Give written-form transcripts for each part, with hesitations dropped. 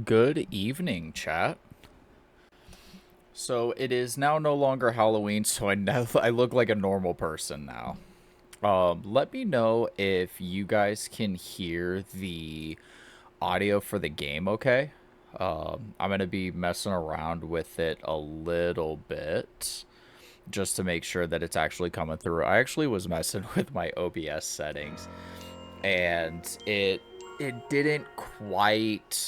Good evening, chat. So it is now no longer Halloween, so I look like a normal person now. Let me know if you guys can hear the audio for the game, okay? I'm gonna be messing around with it a little bit just to make sure that it's actually coming through. I actually was messing with my OBS settings, and it didn't quite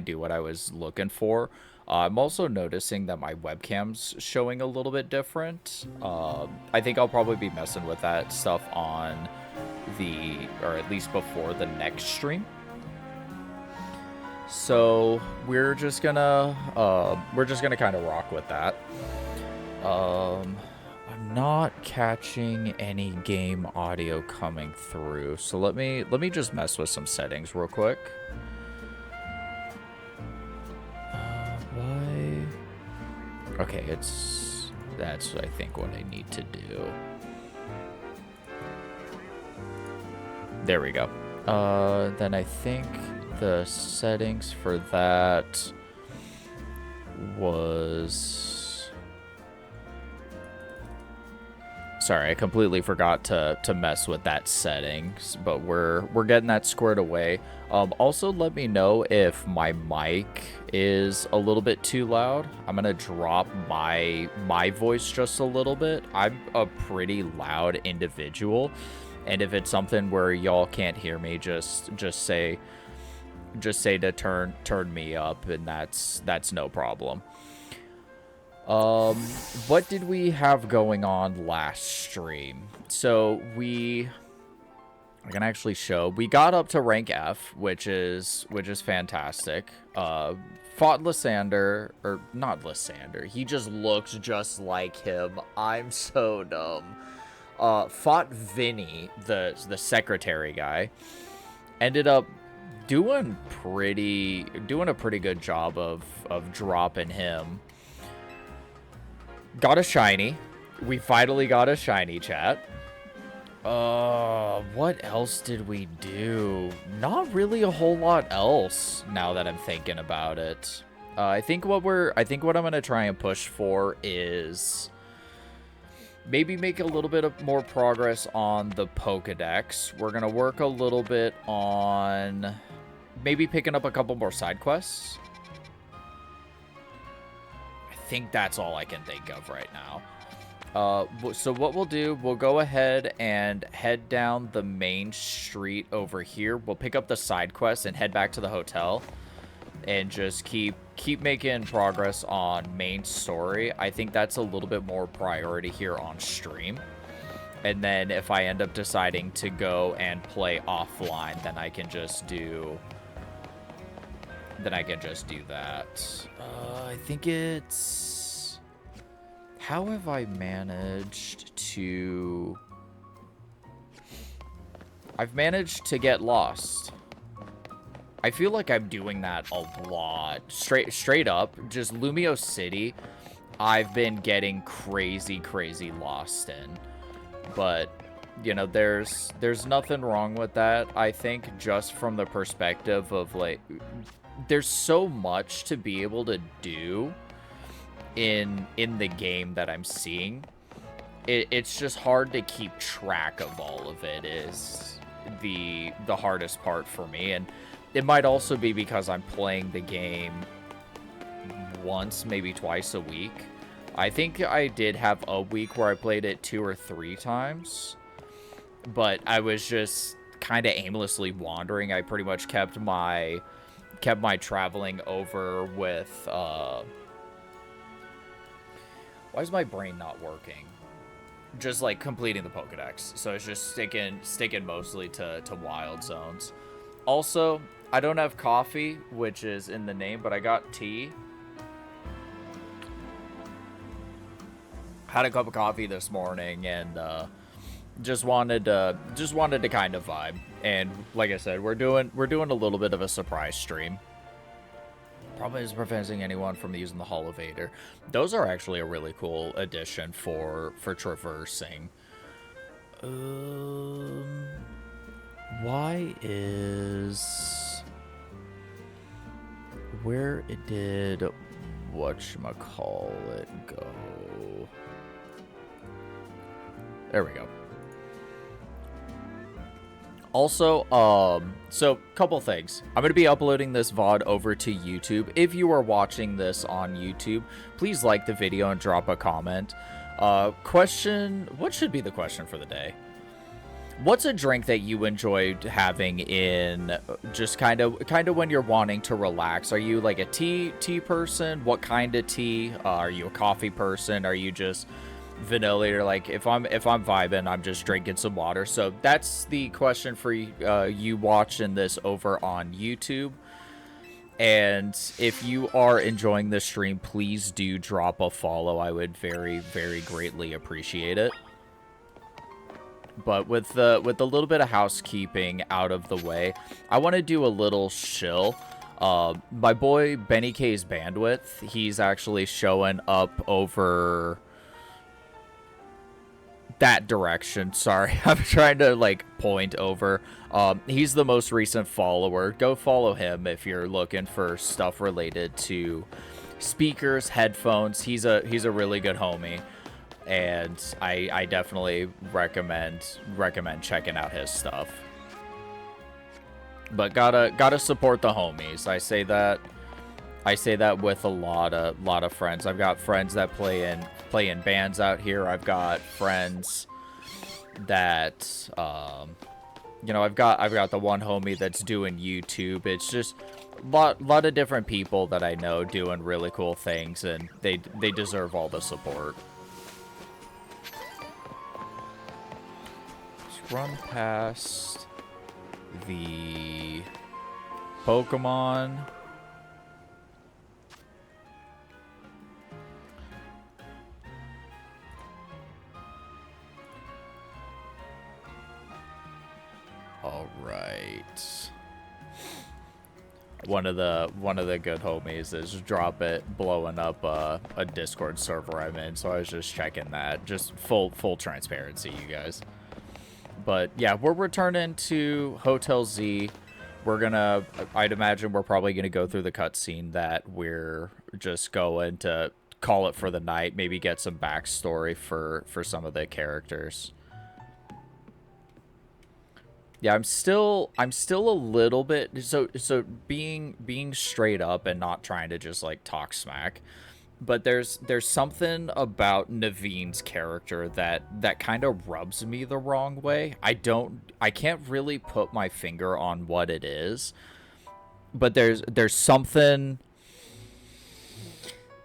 do what I was looking for. I'm also noticing that my webcam's showing a little bit different. I think I'll probably be messing with that stuff on or at least before the next stream. So we're just gonna kind of rock with that. Um, I'm not catching any game audio coming through, so let me just mess with some settings real quick. Why? Okay, that's I think what I need to do. There we go. Then I think the settings for that was. Sorry, I completely forgot to mess with that settings, but we're getting that squared away. Also, let me know if my mic is a little bit too loud. I'm gonna drop my voice just a little bit. I'm a pretty loud individual, and if it's something where y'all can't hear me, just say to turn me up, and that's no problem. What did we have going on last stream? So I can actually show we got up to rank F, which is fantastic. Fought Lysander, or not Lysander. He just looks just like him. I'm so dumb. Fought Vinny, the secretary guy. Ended up doing a pretty good job of dropping him. Got a shiny. We finally got a shiny, chat. What else did we do? Not really a whole lot else now that I'm thinking about it. I think what I'm gonna try and push for is maybe make a little bit of more progress on the Pokedex. We're gonna work a little bit on maybe picking up a couple more side quests. I think that's all I can think of right now. So what we'll do, we'll go ahead and head down the main street over here. We'll pick up the side quest and head back to the hotel and just keep making progress on main story. I think that's a little bit more priority here on stream. And then if I end up deciding to go and play offline, then I can just do that. I think it's... How have I managed to... I've managed to get lost. I feel like I'm doing that a lot. Straight up, just Lumio City, I've been getting crazy lost in. But, you know, there's nothing wrong with that. I think just from the perspective of, like, there's so much to be able to do in the game that I'm seeing. It's just hard to keep track of all of it is the hardest part for me. And it might also be because I'm playing the game once, maybe twice a week. I think I did have a week where I played it 2 or 3 times, but I was just kind of aimlessly wandering. I pretty much kept my traveling over with why is my brain not working? Just like completing the Pokedex. So it's just sticking mostly to wild zones. Also, I don't have coffee, which is in the name, but I got tea. Had a cup of coffee this morning and just wanted to kind of vibe. And like I said, we're doing a little bit of a surprise stream. Probably isn't preventing anyone from using the Hall of Vader. Those are actually a really cool addition for traversing. Why is... where it did whatchamacallit go? There we go. Also, so couple things. I'm going to be uploading this VOD over to YouTube. If you are watching this on YouTube, please like the video and drop a comment. Question, what should be the question for the day? What's a drink that you enjoyed having in just kind of when you're wanting to relax? Are you like a tea person? What kind of tea? Are you a coffee person? Are you just vanilla? Or like if I'm vibing, I'm just drinking some water. So that's the question for you watching this over on YouTube. And if you are enjoying the stream, please do drop a follow. I would very, very greatly appreciate it. But with the little bit of housekeeping out of the way, I want to do a little shill. My boy Benny K's Bandwidth, he's actually showing up over that direction. Sorry, I'm trying to like point over. He's the most recent follower. Go follow him if you're looking for stuff related to speakers, headphones. He's a really good homie. And I definitely recommend checking out his stuff. But gotta support the homies. I say that with a lot of friends. I've got friends that play in bands out here. I've got friends that you know, I've got the one homie that's doing YouTube. It's just lot of different people that I know doing really cool things, and they deserve all the support. Run past the Pokemon. All right. One of the good homies is drop it blowing up a Discord server I'm in, so I was just checking that. Just full transparency, you guys. But yeah, we're returning to Hotel Z. I'd imagine we're probably gonna go through the cutscene that we're just going to call it for the night. Maybe get some backstory for some of the characters. Yeah, I'm still a little bit so being straight up and not trying to just like talk smack. But there's something about Naveen's character that kind of rubs me the wrong way. I can't really put my finger on what it is. But there's something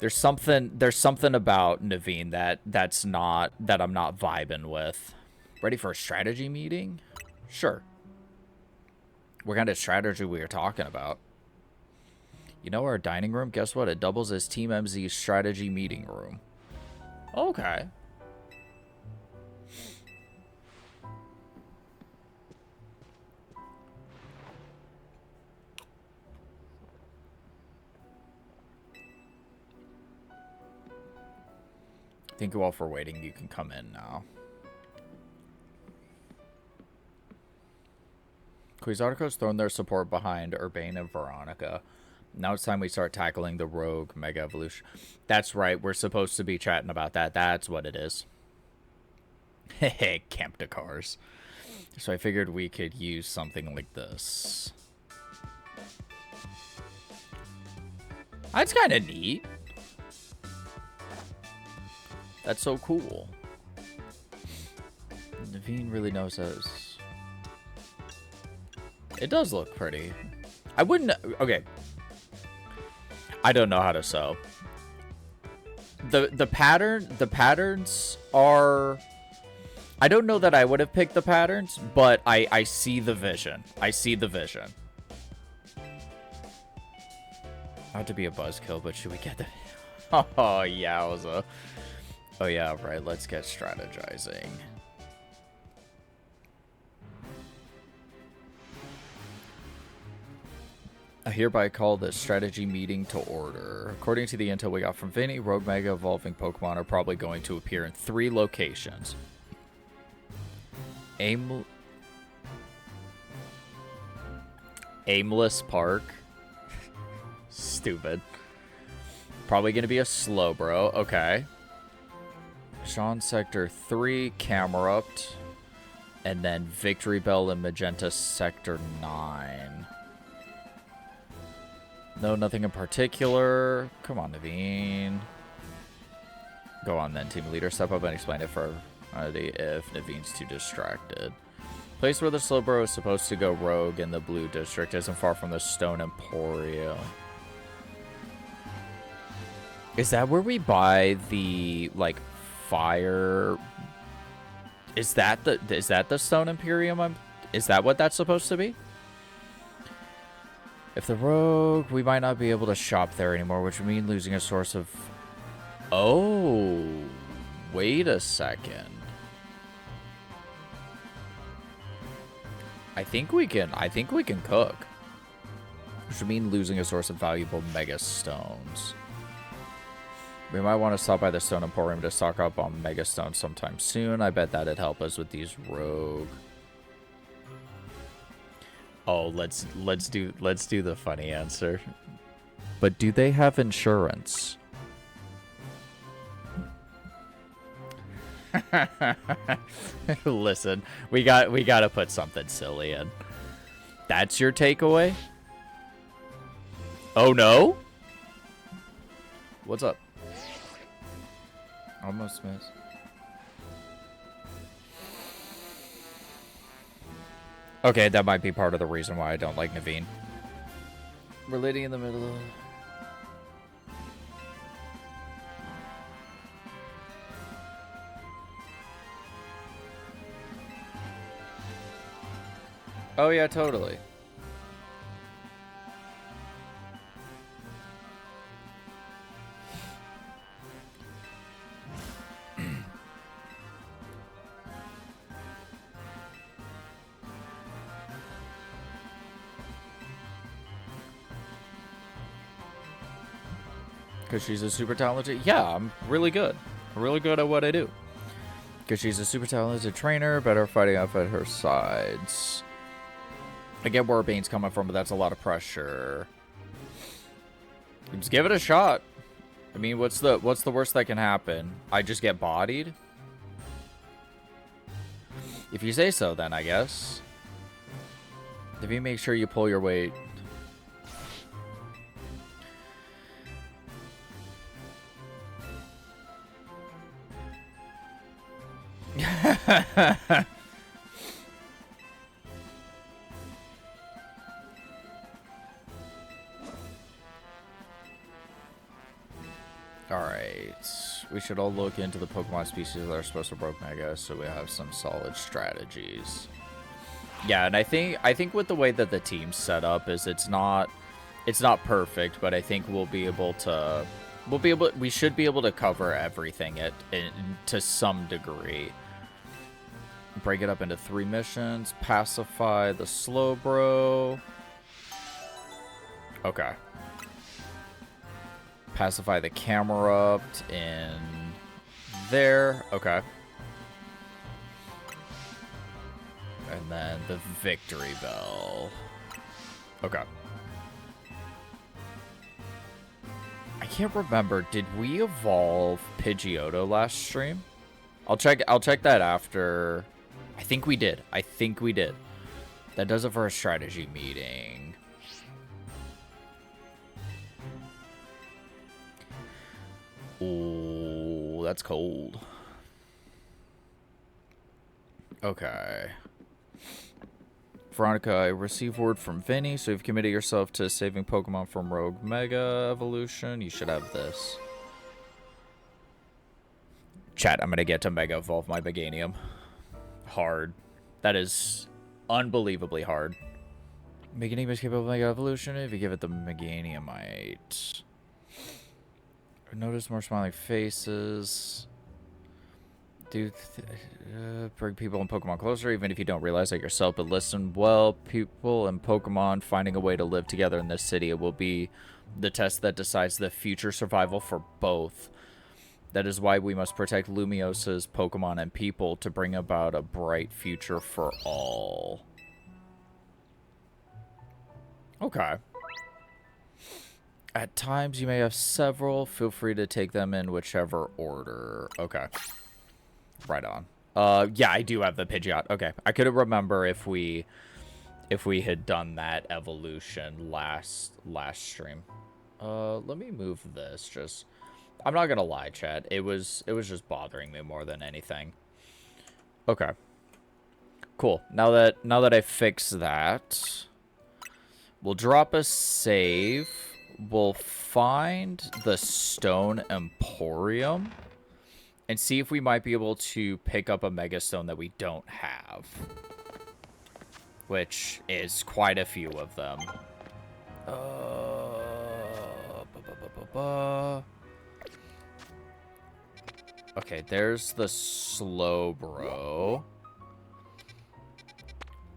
about Naveen that I'm not vibing with. Ready for a strategy meeting? Sure. What kind of strategy we are talking about? You know our dining room? Guess what? It doubles as Team MZ's strategy meeting room. Okay. Thank you all for waiting. You can come in now. Quasarco's thrown their support behind Urbane and Veronica. Now it's time we start tackling the rogue Mega Evolution. That's right. We're supposed to be chatting about that. That's what it is. Hehe, camp to cars. So I figured we could use something like this. That's kind of neat. That's so cool. Naveen really knows those. It does look pretty. I wouldn't... Okay. I don't know how to sew. The patterns are... I don't know that I would have picked the patterns, but I see the vision. I see the vision. Not to be a buzzkill, but should we get the... Oh, yowza. Oh, yeah, right. Let's get strategizing. I hereby call this strategy meeting to order. According to the intel we got from Vinny, Rogue Mega Evolving Pokemon are probably going to appear in 3 locations. Aimless Park. Stupid. Probably gonna be a slow bro. Okay. Sean Sector 3, Camerupt. And then Victory Bell and Magenta Sector 9. No, nothing in particular. Come on, Naveen. Go on then, team leader. Step up and explain it for if Naveen's too distracted. Place where the Slowbro is supposed to go rogue in the blue district isn't far from the Stone Emporium. Is that where we buy the, like, fire... Is that the Stone Imperium? Is that what that's supposed to be? If the rogue, we might not be able to shop there anymore, which would mean losing a source of... Oh, wait a second. I think we can cook. Which would mean losing a source of valuable mega stones. We might want to stop by the Stone Emporium to stock up on mega stones sometime soon. I bet that'd help us with these rogue. Oh, let's do the funny answer. But do they have insurance? Listen, we gotta put something silly in. That's your takeaway? Oh no? What's up? Almost missed. Okay, that might be part of the reason why I don't like Naveen. We're lady in the middle of... Oh yeah, totally. Because she's a super talented... Yeah, I'm really good. I'm really good at what I do. Because she's a super talented trainer, better fighting off at her sides. I get where Bane's coming from, but that's a lot of pressure. Just give it a shot. I mean, what's the worst that can happen? I just get bodied? If you say so, then I guess. If you make sure you pull your weight... Alright. We should all look into the Pokemon species that are supposed to broke Mega so we have some solid strategies. Yeah, and I think with the way that the team's set up is it's not perfect, but I think we should be able to cover everything to some degree. Break it up into 3 missions. Pacify the Slowbro. Okay. Pacify the Camerupt in there. Okay. And then the Victory Bell. Okay. I can't remember. Did we evolve Pidgeotto last stream? I'll check that after. I think we did. That does it for a strategy meeting. Ooh, that's cold. Okay. Veronica, I received word from Vinny, so you've committed yourself to saving Pokemon from Rogue Mega Evolution. You should have this. Chat, I'm gonna get to Mega Evolve my Meganium. Hard. That is unbelievably hard. Meganium is capable of Mega Evolution if you give it the Meganiumite. Notice more smiling faces. Bring people and Pokemon closer, even if you don't realize that yourself, but listen well. People and Pokemon finding a way to live together in this city. It will be the test that decides the future survival for both. That is why we must protect Lumiosa's Pokemon and people to bring about a bright future for all. Okay. At times, you may have several. Feel free to take them in whichever order. Okay. Right on. Yeah, I do have the Pidgeot. Okay. I couldn't remember if we had done that evolution last stream. Let me move this. Just, I'm not gonna lie, chat. It was just bothering me more than anything. Okay. Cool. Now that I fix that, we'll drop a save. We'll find the Stone Emporium and see if we might be able to pick up a Mega Stone that we don't have, which is quite a few of them. Okay, there's the Slowbro.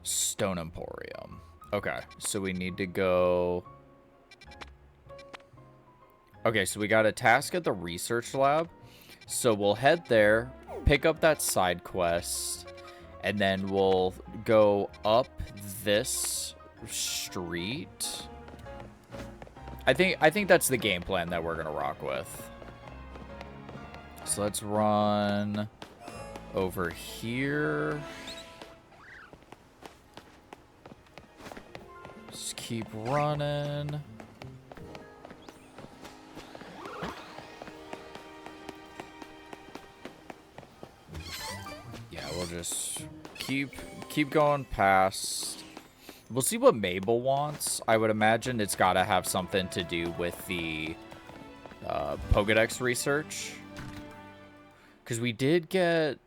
Stone Emporium. Okay, so we need to go... Okay, so we got a task at the research lab. So we'll head there, pick up that side quest, and then we'll go up this street. I think that's the game plan that we're gonna rock with. So let's run over here. Just keep running. Yeah, we'll just keep going past. We'll see what Mabel wants. I would imagine it's got to have something to do with the Pokédex research. Because we did get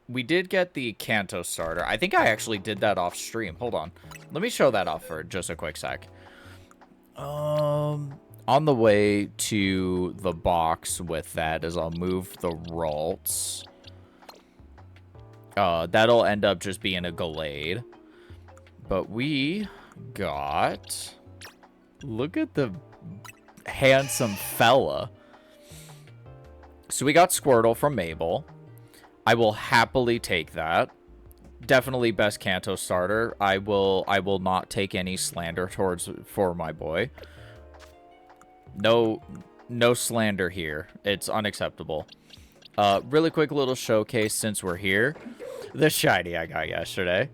the Kanto starter. I think I actually did that off stream. Hold on. Let me show that off for just a quick sec. On the way to the box with that is I'll move the Ralts. That'll end up just being a Gallade. But we got... Look at the handsome fella. So we got Squirtle from Mabel. I will happily take that. Definitely best Kanto starter. I will not take any slander for my boy. No slander here. It's unacceptable. Really quick little showcase since we're here. The shiny I got yesterday.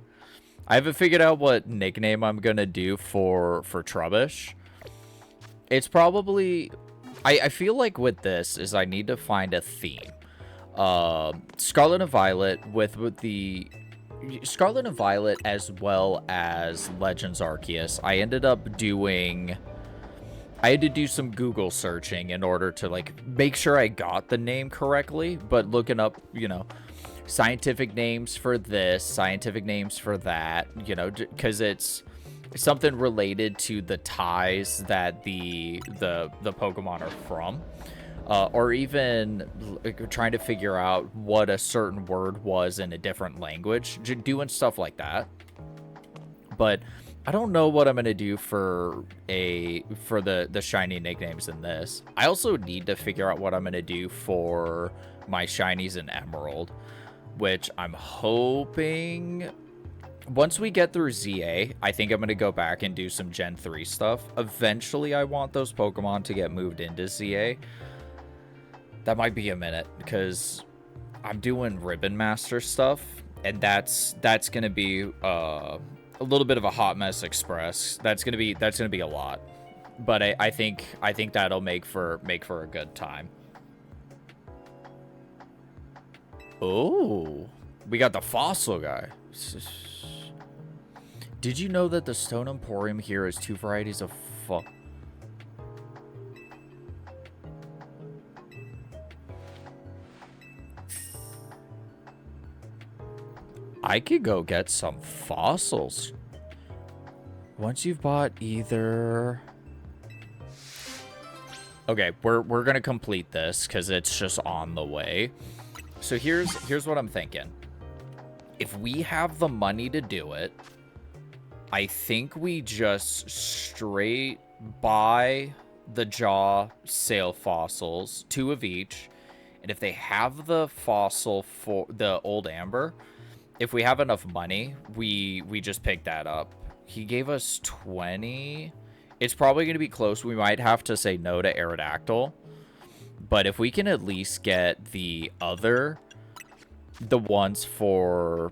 I haven't figured out what nickname I'm gonna do for Trubbish. It's probably... I feel like with this is I need to find a theme. Scarlet and Violet with the... Scarlet and Violet as well as Legends Arceus. I ended up doing... I had to do some Google searching in order to, like, make sure I got the name correctly. But looking up, you know, scientific names for this, scientific names for that, you know, because it's something related to the ties that the Pokemon are from. Or even trying to figure out what a certain word was in a different language. Doing stuff like that. But... I don't know what I'm going to do for the shiny nicknames in this. I also need to figure out what I'm going to do for my shinies in Emerald, which I'm hoping once we get through ZA, I think I'm going to go back and do some Gen 3 stuff. Eventually, I want those Pokemon to get moved into ZA. That might be a minute because I'm doing Ribbon Master stuff, and that's going to be a little bit of a hot mess express. That's gonna be a lot, but I think that'll make for a good time. Oh, we got the fossil guy. Did you know that the Stone Emporium here is 2 varieties of I could go get some fossils. Once you've bought either... Okay, we're gonna complete this because it's just on the way. So here's what I'm thinking. If we have the money to do it, I think we just straight buy the jaw sale fossils, 2 of each. And if they have the fossil for the old amber, if we have enough money, we just pick that up. He gave us 20. It's probably going to be close. We might have to say no to Aerodactyl. But if we can at least get the ones for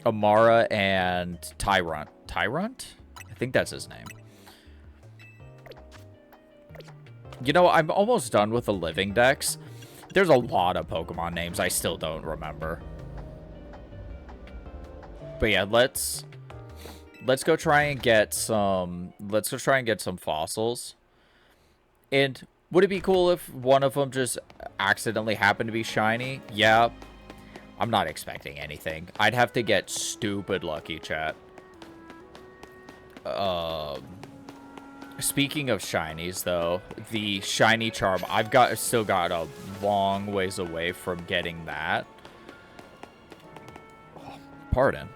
Amara and Tyrunt. Tyrunt? I think that's his name. You know, I'm almost done with the living dex. There's a lot of Pokemon names I still don't remember. But yeah, let's go try and get some fossils. And would it be cool if one of them just accidentally happened to be shiny? Yeah. I'm not expecting anything. I'd have to get stupid lucky, chat. Speaking of shinies, though, the shiny charm, still got a long ways away from getting that. Oh, pardon.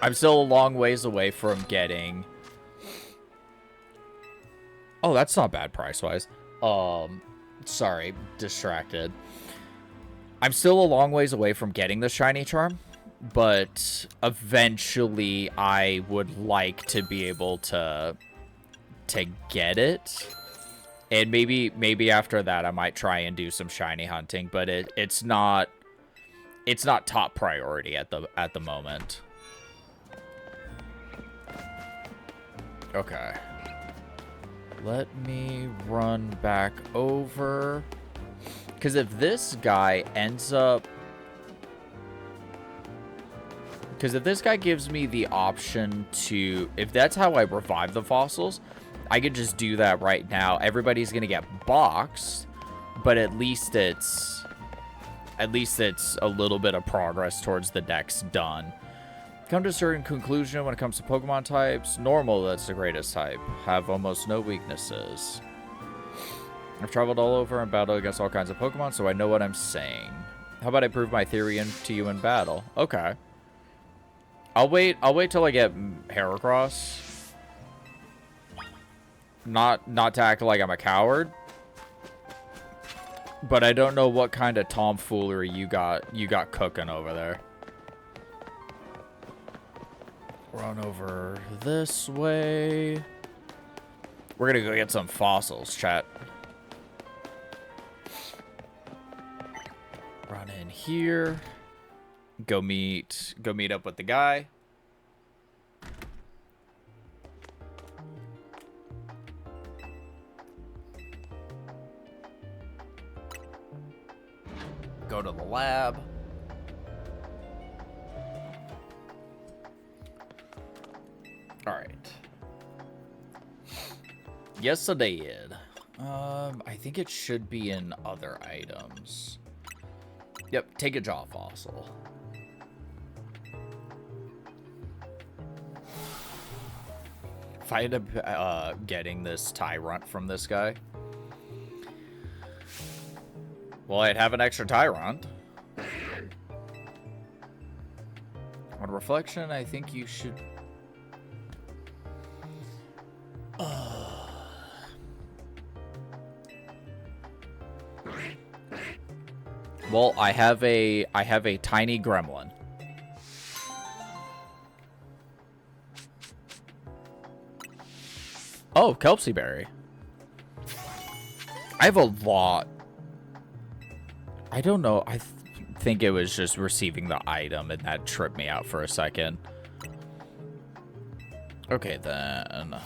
I'm still a long ways away from getting... Oh, that's not bad price-wise. Sorry, distracted. I'm still a long ways away from getting the shiny charm, but eventually I would like to be able to get it. And maybe after that I might try and do some shiny hunting, but it's not top priority at the moment. Okay. Let me run back over. Because if this guy ends up... Because if this guy gives me the option to... If that's how I revive the fossils, I could just do that right now. Everybody's going to get boxed, but at least it's a little bit of progress towards the deck's done. Come to a certain conclusion when it comes to Pokemon types. Normal, that's the greatest type. Have almost no weaknesses. I've traveled all over and battled against all kinds of Pokemon, so I know what I'm saying. How about I prove my theory to you in battle? Okay. I'll wait till I get Heracross. Not to act like I'm a coward. But I don't know what kind of tomfoolery you got cooking over there. Run over this way. We're gonna go get some fossils, chat. Run in here. Go meet up with the guy. Go to the lab. All right. Yes, I did. I think it should be in other items. Yep, take a jaw fossil. If I end up getting this Tyrunt from this guy, well, I'd have an extra Tyrunt. On reflection, I think you should... Well, I have a tiny gremlin. Oh, Kelpsie Berry. I have a lot. I don't know. I think it was just receiving the item and that tripped me out for a second. Okay, then.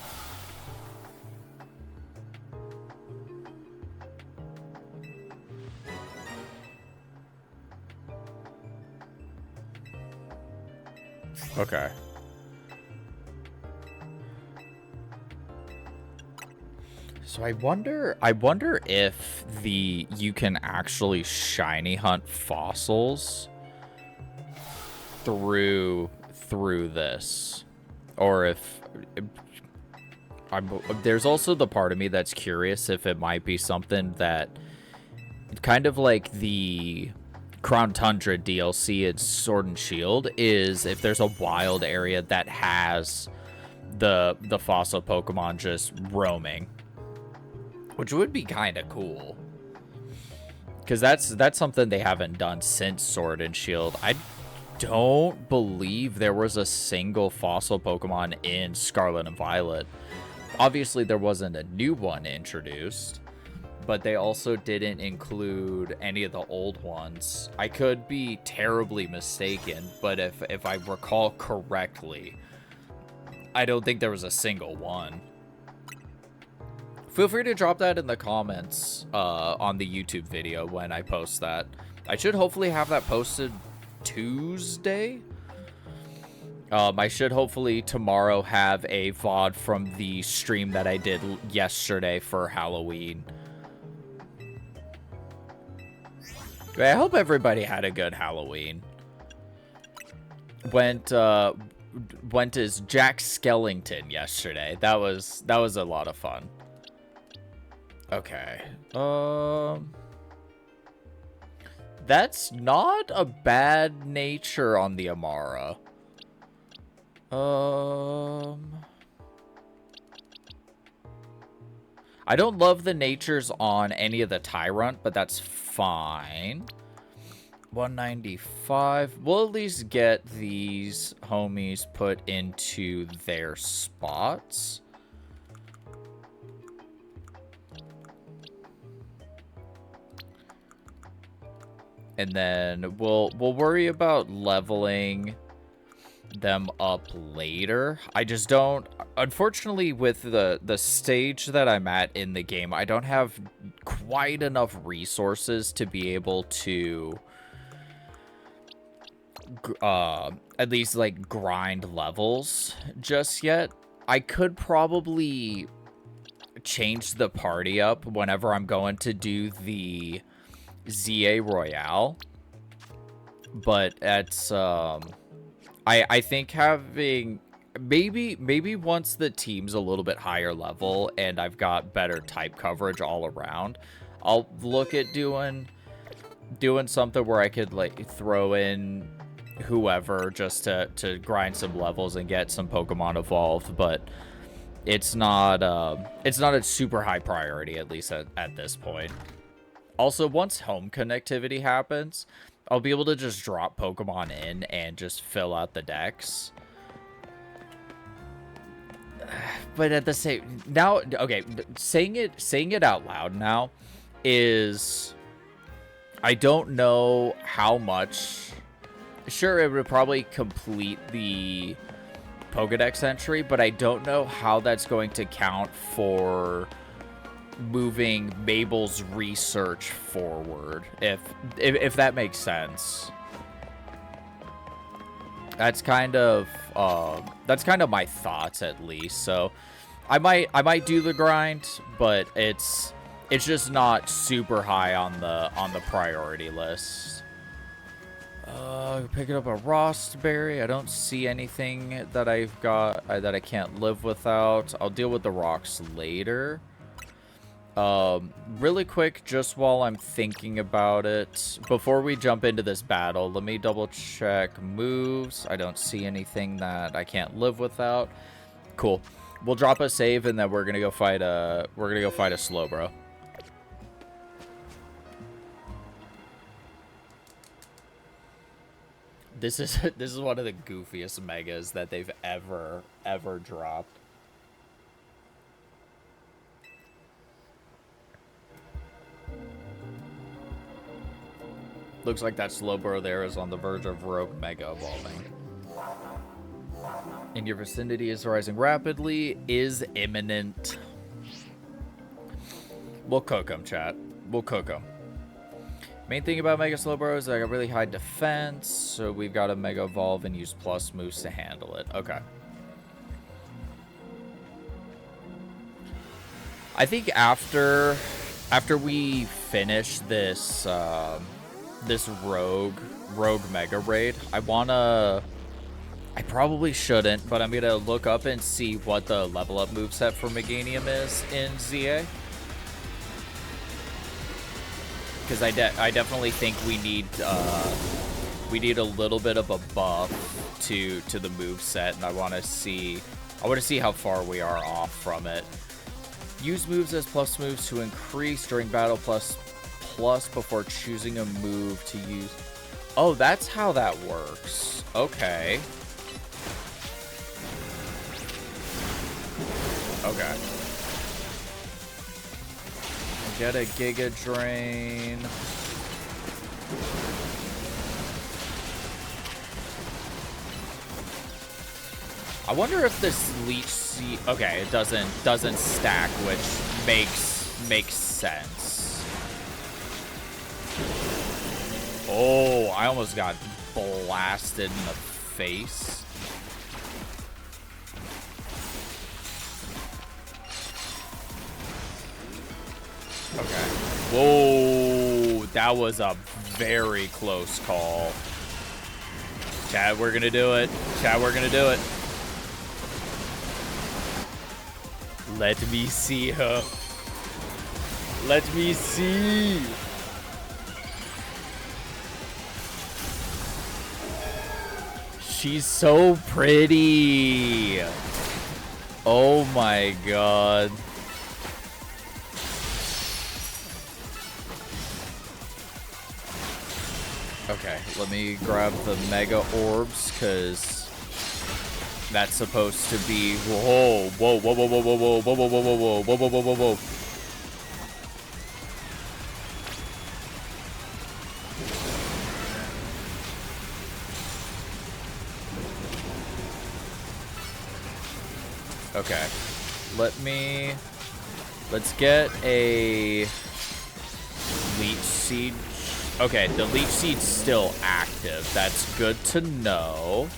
Okay. So I wonder if you can actually shiny hunt fossils through this, or if there's also the part of me that's curious if it might be something that kind of like the Crown Tundra DLC in Sword and Shield is if there's a wild area that has the fossil Pokemon just roaming, which would be kind of cool, because that's something they haven't done since Sword and Shield. I don't believe there was a single fossil Pokemon in Scarlet and Violet. Obviously, there wasn't a new one introduced, but they also didn't include any of the old ones. I could be terribly mistaken, but if I recall correctly, I don't think there was a single one. Feel free to drop that in the comments on the YouTube video when I post that. I should hopefully have that posted Tuesday. I should hopefully tomorrow have a VOD from the stream that I did yesterday for Halloween. I hope everybody had a good Halloween. Went as Jack Skellington yesterday. That was a lot of fun. Okay. That's not a bad nature on the Amara. I don't love the natures on any of the Tyrant, but that's fine. 195. We'll at least get these homies put into their spots. And then we'll worry about leveling them up later. I just don't, unfortunately, with the stage that I'm at in the game, I don't have quite enough resources to be able to at least like grind levels just yet. I could probably change the party up whenever I'm going to do the ZA Royale, but that's I think having maybe once the team's a little bit higher level and I've got better type coverage all around, I'll look at doing something where I could like throw in whoever just to grind some levels and get some Pokemon evolved, but it's not a super high priority, at least at this point. Also, once home connectivity happens, I'll be able to just drop Pokemon in and just fill out the decks. But at the same now, okay, saying it out loud now is, I don't know how much. Sure, it would probably complete the Pokedex entry, but I don't know how that's going to count for moving Mabel's research forward, if that makes sense. That's kind of my thoughts, at least. So I might do the grind, but it's just not super high on the priority list. Picking up a Rostberry. I don't see anything that I've got that I can't live without. I'll deal with the rocks later. Really quick, just while I'm thinking about it, before we jump into this battle, let me double check moves. I don't see anything that I can't live without. Cool. We'll drop a save and then we're gonna go fight a Slowbro. This is one of the goofiest megas that they've ever dropped. Looks like that Slowbro there is on the verge of Rogue Mega evolving. In your vicinity is rising rapidly, is imminent. We'll cook him, chat. We'll cook him. Main thing about Mega Slowbro is I got really high defense, so we've got to Mega Evolve and use plus moves to handle it. Okay. I think after we finish this this rogue Mega Raid, I probably shouldn't, but I'm gonna look up and see what the level up moveset for Meganium is in ZA. Because I definitely think we need a little bit of a buff to the moveset, and I want to see how far we are off from it. Use moves as plus moves to increase during battle plus before choosing a move to use. Oh, that's how that works. Okay. Okay. Get a Giga Drain. I wonder if this leech seed... Okay, it doesn't stack, which makes sense. Oh, I almost got blasted in the face. Okay. Whoa, that was a very close call. Chad, we're gonna do it. Chad, we're gonna do it. Let me see her. Let me see. She's so pretty. Oh my god. Okay, let me grab the mega orbs, because that's supposed to be... Whoa, whoa, whoa, whoa, whoa, whoa, whoa, whoa, whoa, whoa, whoa, whoa, whoa, whoa, whoa, whoa. Okay, let's get a leech seed. Okay, the leech seed's still active. That's good to know.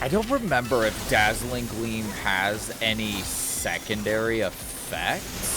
I don't remember if Dazzling Gleam has any secondary effects.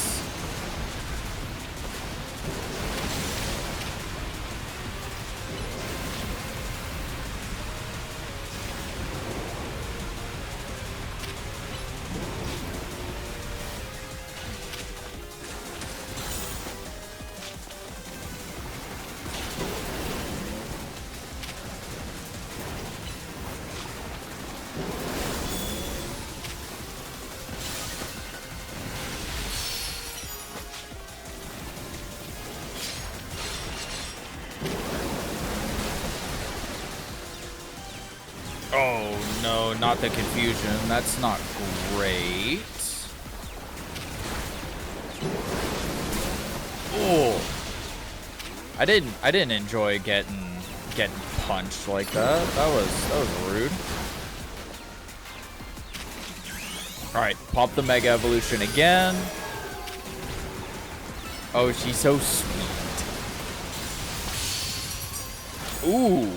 Oh no, not the confusion. That's not great. Oh, I didn't enjoy getting punched like that. That was rude. All right, pop the Mega Evolution again. Oh, she's so sweet. Ooh.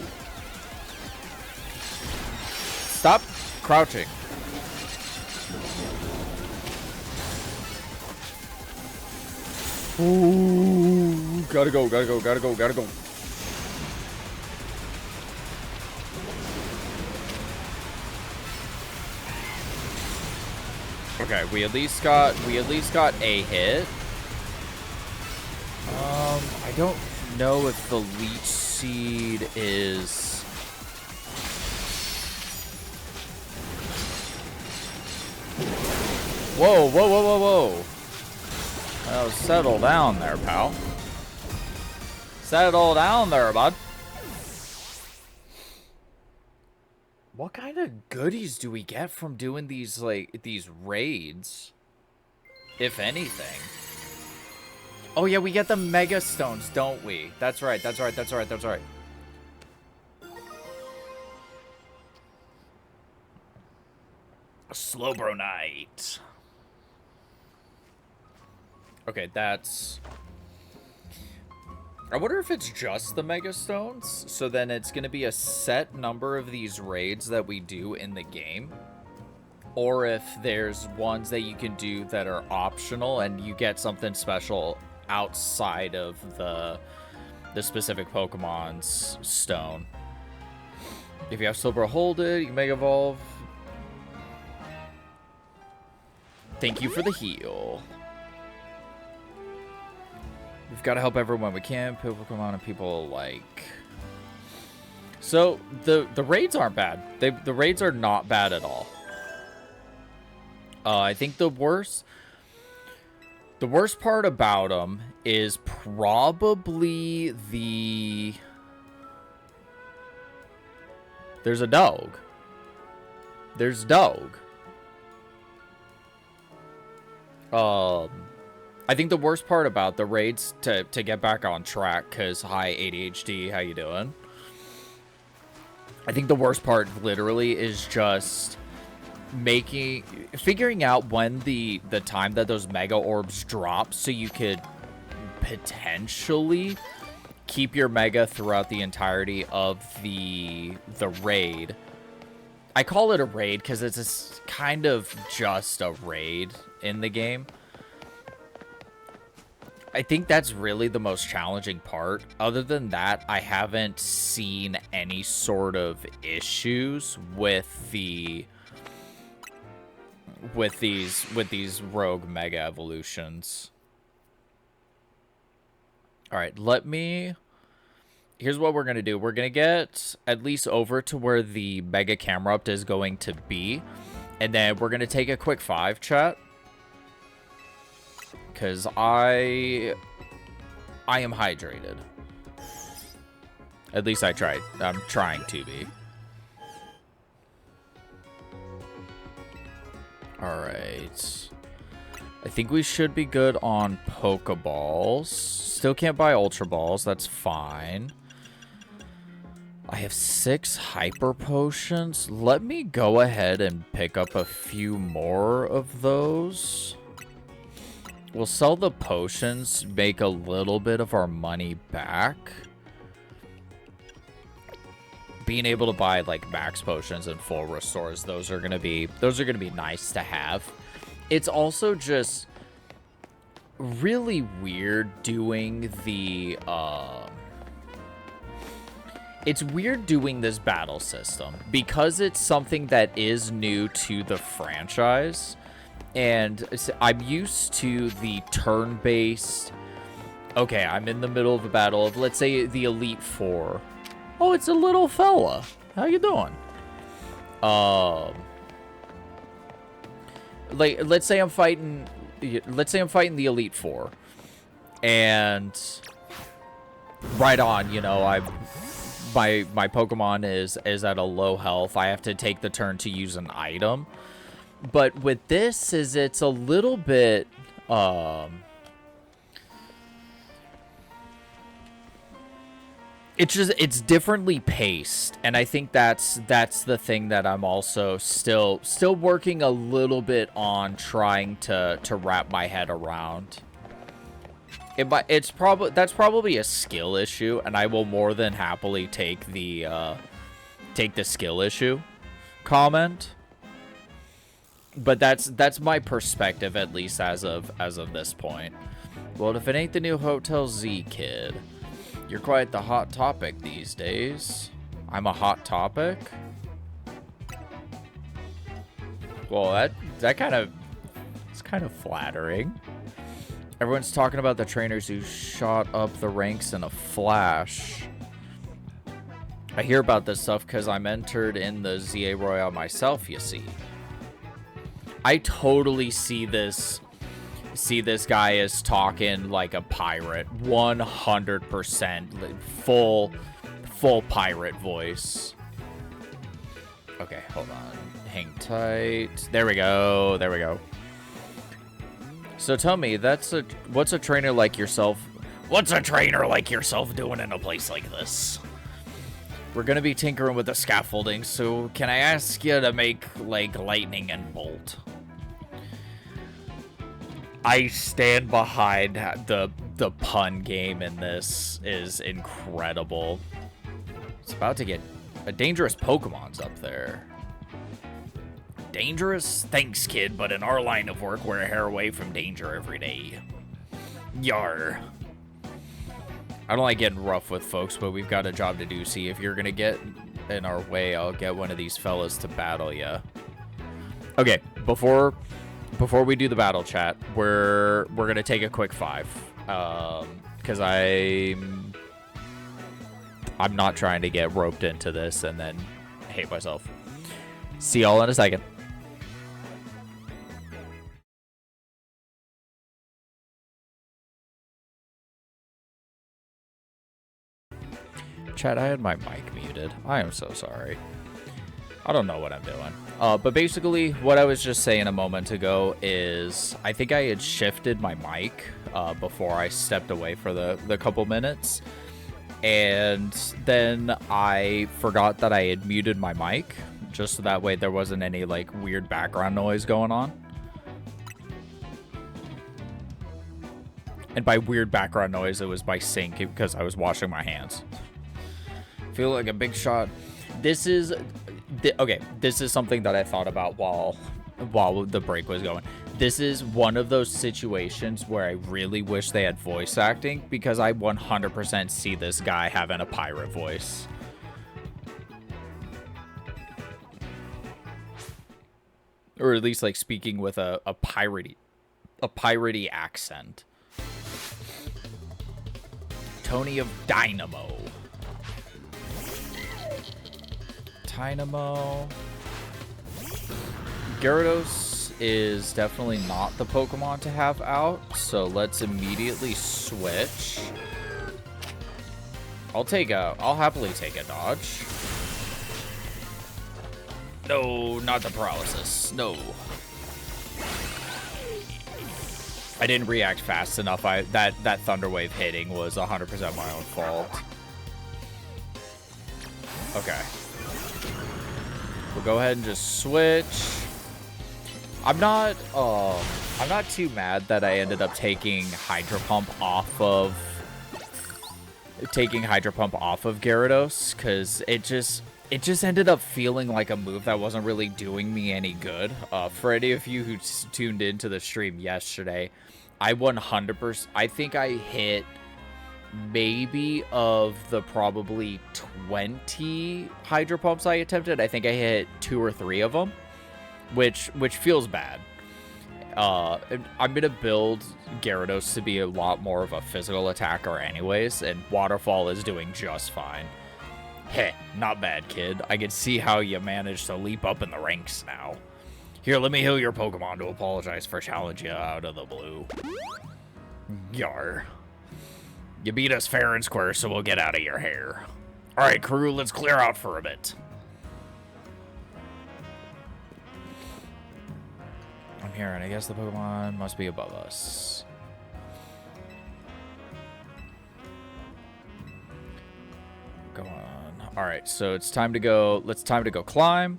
Stop crouching. Ooh, gotta go. Okay, we at least got a hit. I don't know if the leech seed is... Whoa. Well, settle down there, pal. Settle down there, bud. What kind of goodies do we get from doing these, like, these raids? If anything. Oh, yeah, we get the Mega Stones, don't we? That's right. Slowbro Knight. Okay, that's... I wonder if it's just the Mega Stones, so then it's going to be a set number of these raids that we do in the game. Or if there's ones that you can do that are optional and you get something special outside of the specific Pokemon's stone. If you have Slowbro, hold it, you can Mega Evolve. Thank you for the heal. We've got to help everyone we can. People come on and people like. So the raids aren't bad. The raids are not bad at all. I think the worst part about them is probably the There's a dog. There's dog. I think the worst part about the raids, to get back on track, because hi ADHD, how you doing? I think the worst part literally is just figuring out when the time that those mega orbs drop, so you could potentially keep your mega throughout the entirety of the raid. I call it a raid because it's kind of just a raid in the game. I think that's really the most challenging part. Other than that, I haven't seen any sort of issues with these rogue mega evolutions. All right, here's what we're going to do. We're going to get at least over to where the mega camera up is going to be. And then we're going to take a quick 5, chat. Because I am hydrated. At least I tried. I'm trying to be. Alright. I think we should be good on Pokeballs. Still can't buy Ultra Balls. That's fine. I have 6 Hyper Potions. Let me go ahead and pick up a few more of those. We'll sell the potions, make a little bit of our money back. Being able to buy like max potions and full restores, those are gonna be nice to have. It's also just really weird doing the it's weird doing this battle system because it's something that is new to the franchise. And I'm used to the turn-based... Okay, I'm in the middle of a battle of, let's say, the Elite Four. Oh, it's a little fella. How you doing? Like, let's say I'm fighting the Elite Four. And... right on, you know, my Pokemon is at a low health. I have to take the turn to use an item. But with this, it's a little bit, it's differently paced, and I think that's the thing that I'm also still working a little bit on trying to wrap my head around. That's probably a skill issue, and I will more than happily take the skill issue comment. But that's my perspective, at least as of this point. Well, if it ain't the new Hotel Z kid, you're quite the hot topic these days. I'm a hot topic? Well, it's kind of flattering. Everyone's talking about the trainers who shot up the ranks in a flash. I hear about this stuff because I'm entered in the ZA Royale myself, you see. I totally see this guy as talking like a pirate, 100%, full pirate voice. Okay, hold on, hang tight. There we go. So tell me, what's a trainer like yourself? What's a trainer like yourself doing in a place like this? We're gonna be tinkering with the scaffolding, so can I ask you to make like lightning and bolt? I stand behind the pun game in this is incredible. It's about to get a dangerous Pokemon's up there. Dangerous? Thanks, kid, but in our line of work, we're a hair away from danger every day. Yar. I don't like getting rough with folks, but we've got a job to do. See, if you're gonna get in our way, I'll get one of these fellas to battle ya. Okay, before we do the battle chat, we're gonna take a quick 5. Because I'm not trying to get roped into this and then hate myself. See y'all in a second. Chat, I had my mic muted. I am so sorry. I don't know what I'm doing. But basically, what I was just saying a moment ago is I think I had shifted my mic before I stepped away for the couple minutes. And then I forgot that I had muted my mic, just so that way there wasn't any, like, weird background noise going on. And by weird background noise, it was by sink because I was washing my hands. Feel like a big shot. This is... okay, this is something that I thought about while the break was going. This is one of those situations where I really wish they had voice acting, because I 100% see this guy having a pirate voice. Or at least, like, speaking with a piratey accent. Tony of Dynamo. Dynamo. Gyarados is definitely not the Pokemon to have out, so let's immediately switch. I'll happily take a dodge. No, not the paralysis. No. I didn't react fast enough. That Thunder Wave hitting was 100% my own fault. Okay. We'll go ahead and just switch. I'm not too mad that I ended up taking Hydro Pump off of Gyarados, because it just ended up feeling like a move that wasn't really doing me any good. For any of you who tuned into the stream yesterday, I think I hit maybe of the probably 20 Hydro Pumps I attempted, I think I hit 2 or 3 of them, which feels bad. I'm gonna build Gyarados to be a lot more of a physical attacker anyways, and Waterfall is doing just fine. Heh, not bad, kid. I can see how you managed to leap up in the ranks now. Here, let me heal your Pokemon to apologize for challenging you out of the blue. Yar. You beat us fair and square, so we'll get out of your hair. Alright, crew, let's clear out for a bit. I'm here, and I guess the Pokemon must be above us. Go on. Alright, so it's time to go. Time to go climb.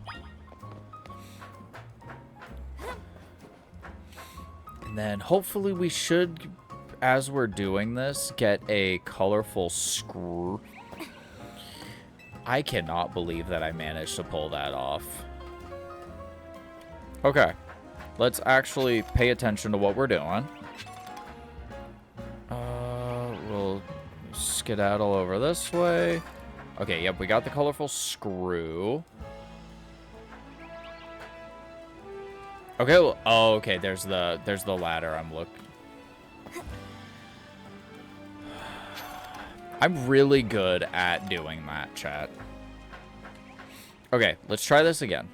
And then hopefully we should, as we're doing this, get a colorful screw. I cannot believe that I managed to pull that off. Okay. Let's actually pay attention to what we're doing. We'll skedaddle over this way. Okay, yep, we got the colorful screw. Okay, well, oh, okay, there's the ladder I'm looking. I'm really good at doing that, chat. Okay, let's try this again.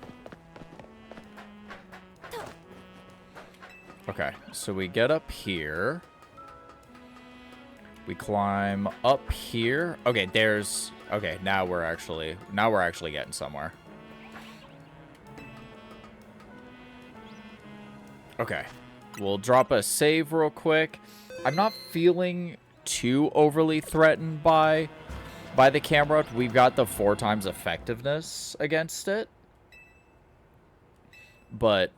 Okay, so we get up here. We climb up here. Okay, there's... Okay, now we're actually getting somewhere. Okay, we'll drop a save real quick. I'm not feeling too overly threatened by the Camerupt. We've got the 4 times effectiveness against it. But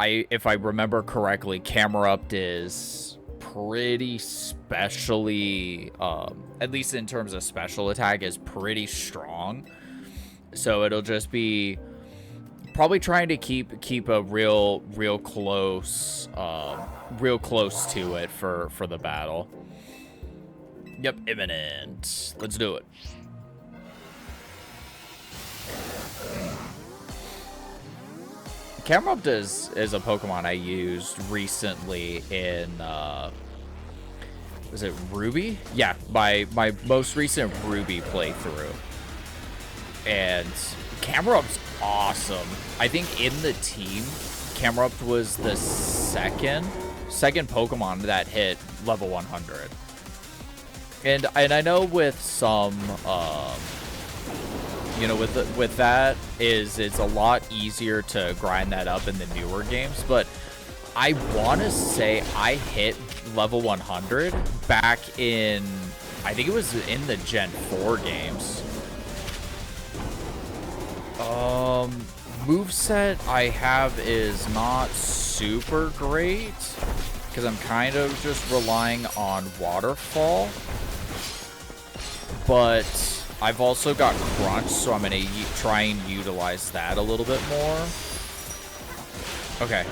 if I remember correctly, Camerupt is pretty specially, at least in terms of special attack, is pretty strong. So it'll just be probably trying to keep a real close to it for the battle. Yep, imminent. Let's do it. Camerupt is a Pokemon I used recently in, was it Ruby? Yeah, my most recent Ruby playthrough. And Camerupt's awesome. I think in the team, Camerupt was the second Pokemon that hit level 100. And I know with some You know, with that is it's a lot easier to grind that up in the newer games, but I want to say I hit level 100 back in, I think it was in the Gen 4 games. Moveset I have is not super great because I'm kind of just relying on Waterfall, but I've also got Crunch, so I'm going to try and utilize that a little bit more. Okay,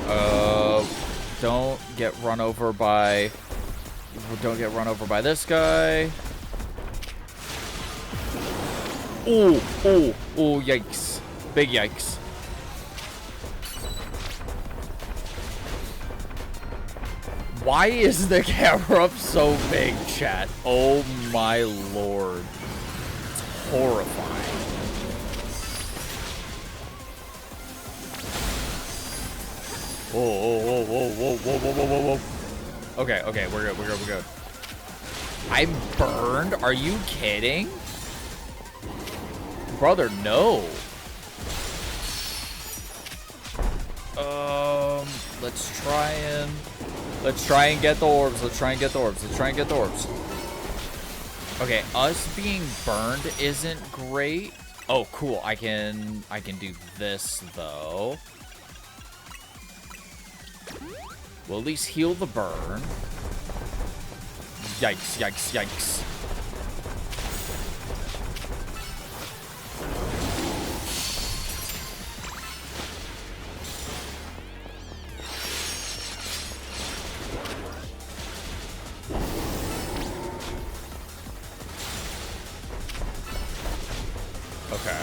don't get run over by this guy. Oh, yikes. Big yikes. Why is the camera up so big, chat? Oh my lord. It's horrifying. Whoa. Okay, we're good. I'm burned? Are you kidding? Brother, no. Let's try and get the orbs. Okay, us being burned isn't great. Oh, cool. I can do this though. We'll at least heal the burn. Yikes. Okay.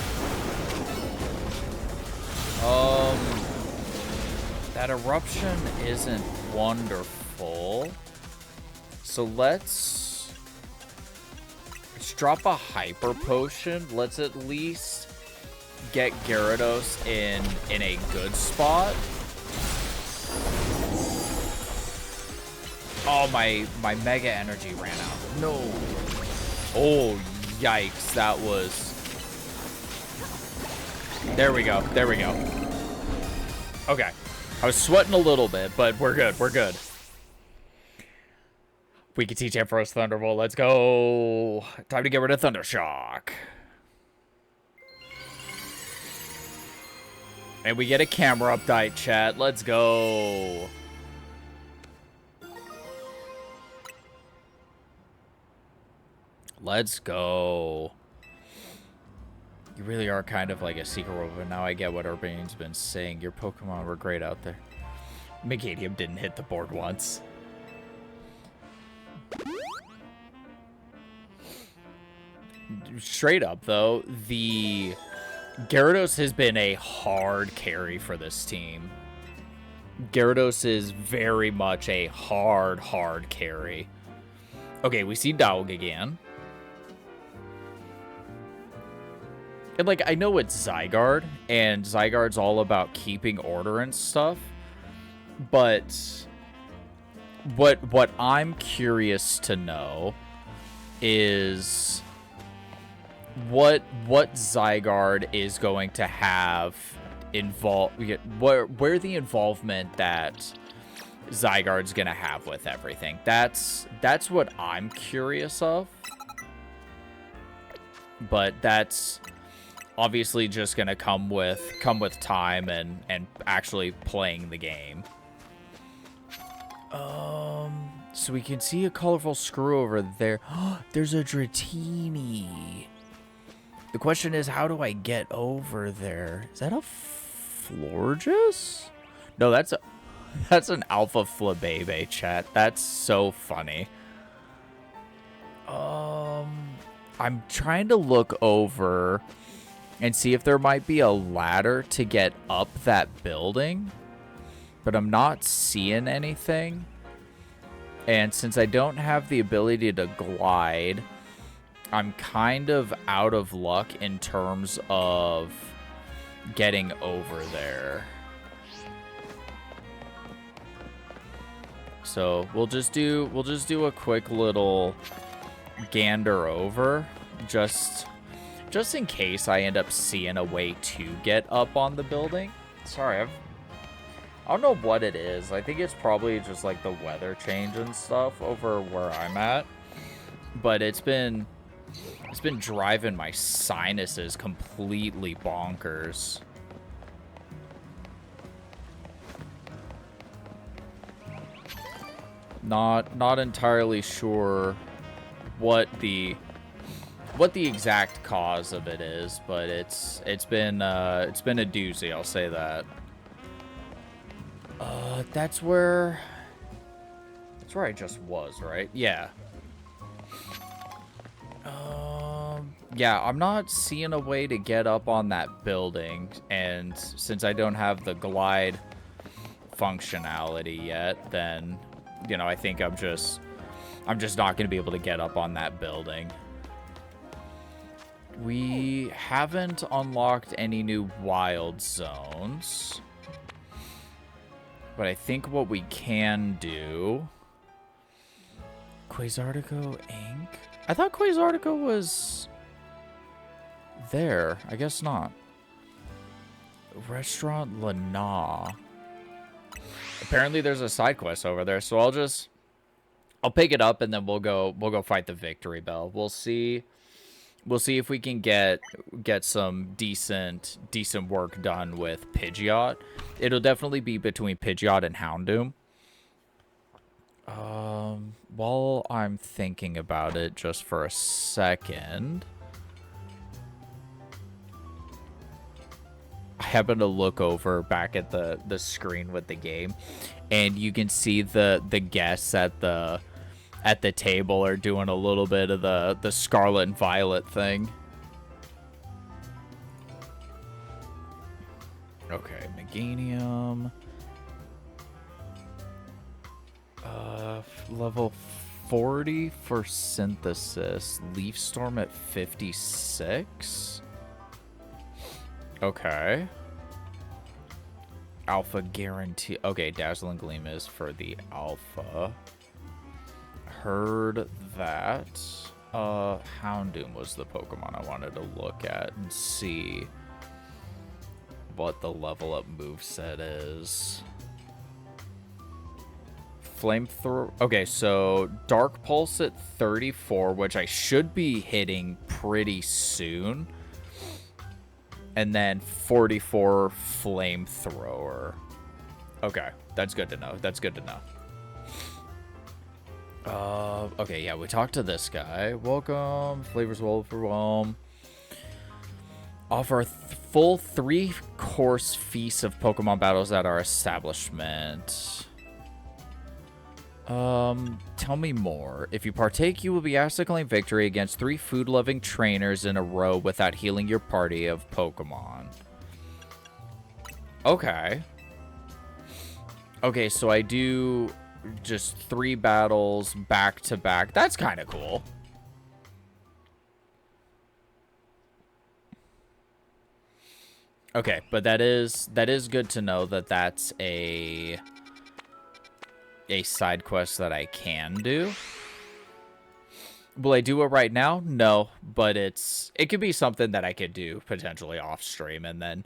That eruption isn't wonderful. So let's drop a hyper potion. Let's at least get Gyarados in a good spot. Oh, my mega energy ran out. No. Oh, yikes. That was... There we go. Okay. I was sweating a little bit, but we're good. We can teach Ampharos Thunderbolt. Let's go. Time to get rid of Thundershock. And we get a camera update, chat. Let's go. Let's go. You really are kind of like a secret robot. Now I get what Urbane's been saying. Your Pokemon were great out there. Megadium didn't hit the board once. Straight up, though, the Gyarados has been a hard carry for this team. Gyarados is very much a hard carry. Okay, we see Dowg again. And, like, I know it's Zygarde, and Zygarde's all about keeping order and stuff, but what I'm curious to know is what Zygarde is going to have where the involvement that Zygarde's going to have with everything. That's what I'm curious of. But that's obviously just gonna come with time and actually playing the game. So we can see a colorful screw over there. There's a Dratini. The question is, how do I get over there? Is that a Florges? No, that's an Alpha Flabebe, chat. That's so funny. I'm trying to look over and see if there might be a ladder to get up that building, but I'm not seeing anything. And since I don't have the ability to glide, I'm kind of out of luck in terms of getting over there. So we'll just do a quick little gander over, just just in case I end up seeing a way to get up on the building. Sorry, I don't know what it is. I think it's probably just like the weather change and stuff over where I'm at. But it's been driving my sinuses completely bonkers. Not entirely sure what the exact cause of it is, but it's been a doozy, I'll say that. That's where I just was, right? Yeah. Yeah, I'm not seeing a way to get up on that building, and since I don't have the glide functionality yet, then, you know, I think I'm just not going to be able to get up on that building. We haven't unlocked any new wild zones, but I think what we can do... Quasartico Inc.? I thought Quasartico was there. I guess not. Restaurant Lana. Apparently there's a side quest over there, so I'll pick it up and then we'll go fight the Victory Bell. We'll see if we can get some decent work done with Pidgeot. It'll definitely be between Pidgeot and Houndoom. While I'm thinking about it just for a second, I happen to look over back at the screen with the game, and you can see the guests at the table are doing a little bit of the Scarlet and Violet thing. Okay, Meganium. Level 40 for Synthesis. Leaf Storm at 56. Okay. Alpha Guarantee. Okay, Dazzling Gleam is for the Alpha. Heard that. Houndoom was the Pokemon I wanted to look at and see what the level up moveset is. Flamethrower. Okay, so Dark Pulse at 34, which I should be hitting pretty soon. And then 44 Flamethrower. Okay, that's good to know. That's good to know. Okay, yeah, we talked to this guy. Welcome. Flavors will overwhelm. Offer a full 3-course feast of Pokemon battles at our establishment. Tell me more. If you partake, you will be asked to claim victory against 3 food-loving trainers in a row without healing your party of Pokemon. Okay. Okay, so I do just 3 battles back to back. That's kind of cool. Okay, but that is good to know that that's a side quest that I can do. Will I do it right now? No, but it could be something that I could do potentially off stream, and then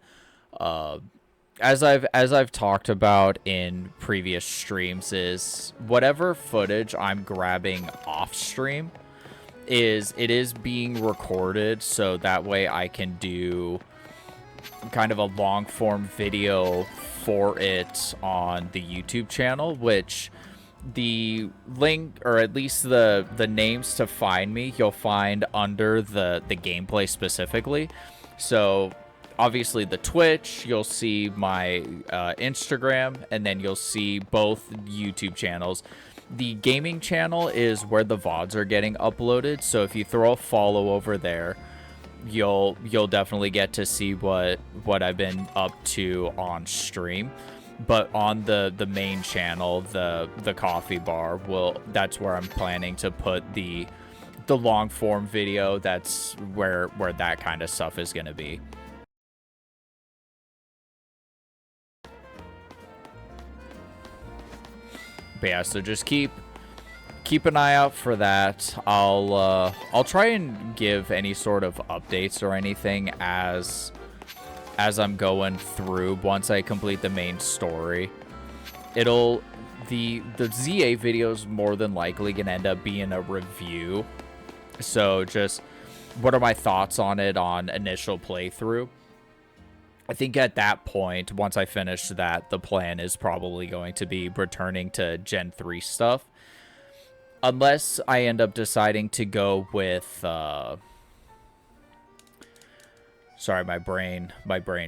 as I've talked about in previous streams, is whatever footage I'm grabbing off stream is being recorded, so that way I can do kind of a long form video for it on the YouTube channel, which the link, or at least the names to find me, you'll find under the gameplay specifically. So obviously the Twitch, you'll see my Instagram, and then you'll see both YouTube channels. The gaming channel is where the VODs are getting uploaded, so if you throw a follow over there, you'll definitely get to see what I've been up to on stream. But on the main channel, the TheCoffeeBarr, that's where I'm planning to put the long form video. That's where that kind of stuff is going to be. But yeah, so just keep keep an eye out for that. I'll try and give any sort of updates or anything as I'm going through once I complete the main story. The ZA video is more than likely gonna end up being a review. So just what are my thoughts on it on initial playthrough? I think at that point, once I finish that, the plan is probably going to be returning to Gen 3 stuff. Unless I end up deciding to go with... Sorry, my brain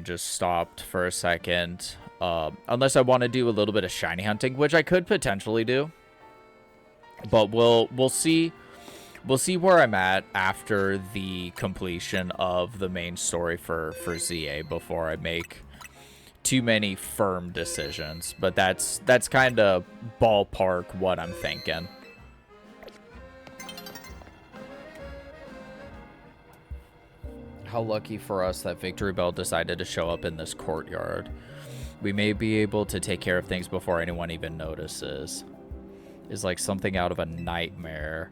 just stopped for a second. Unless I want to do a little bit of shiny hunting, which I could potentially do. But we'll see. We'll see where I'm at after the completion of the main story for ZA before I make too many firm decisions. But that's kind of ballpark what I'm thinking. How lucky for us that Victory Bell decided to show up in this courtyard. We may be able to take care of things before anyone even notices. It's like something out of a nightmare.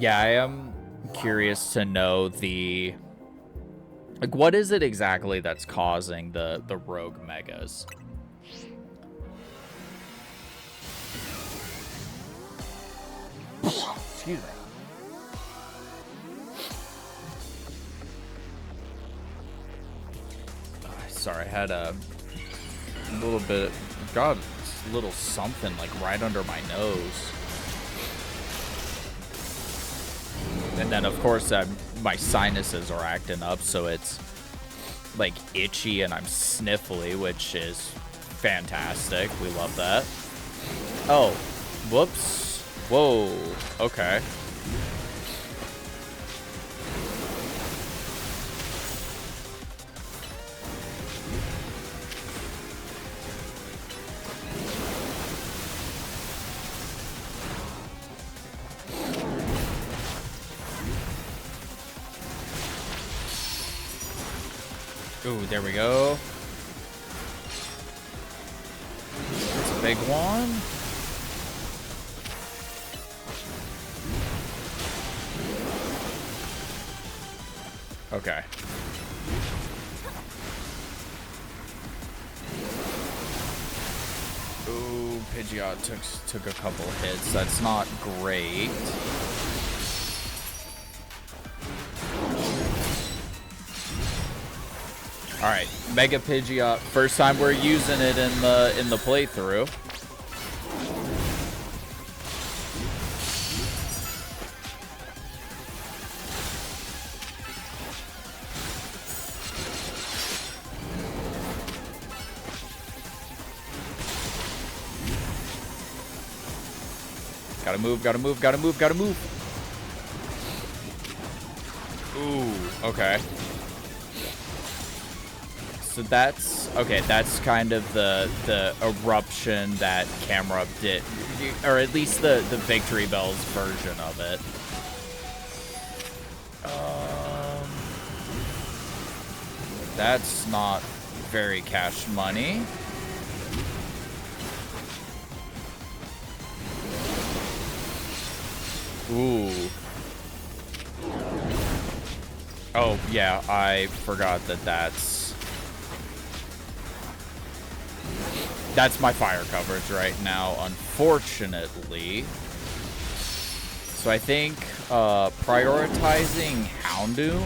Yeah, I am curious to know like, what is it exactly that's causing the rogue megas? Excuse me. Sorry, I had a little bit, got a little something like right under my nose. And then, of course, my sinuses are acting up, so it's, like, itchy and I'm sniffly, which is fantastic. We love that. Oh, whoops. Whoa, okay. Ooh, there we go. That's a big one. Okay. Ooh, Pidgeot took a couple hits. That's not great. All right, Mega Pidgeot. First time we're using it in the playthrough. Gotta move, gotta move, gotta move, gotta move. Ooh, okay. So that's, okay, that's kind of the eruption that Camera did, or at least the Victory Bells version of it. That's not very cash money. Ooh. Oh, yeah, I forgot that's my fire coverage right now, unfortunately. So I think prioritizing Houndoom.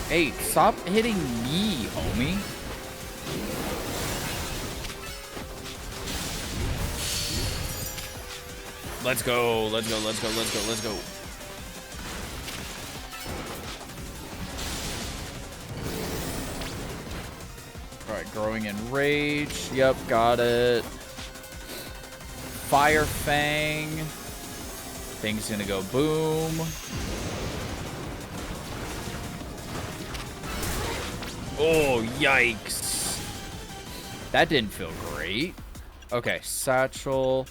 Hey, stop hitting me, homie. Let's go, let's go, let's go, let's go, let's go. Alright, growing in rage. Yep, got it. Fire Fang. Thing's gonna go boom. Oh, yikes. That didn't feel great. Okay, Satchel.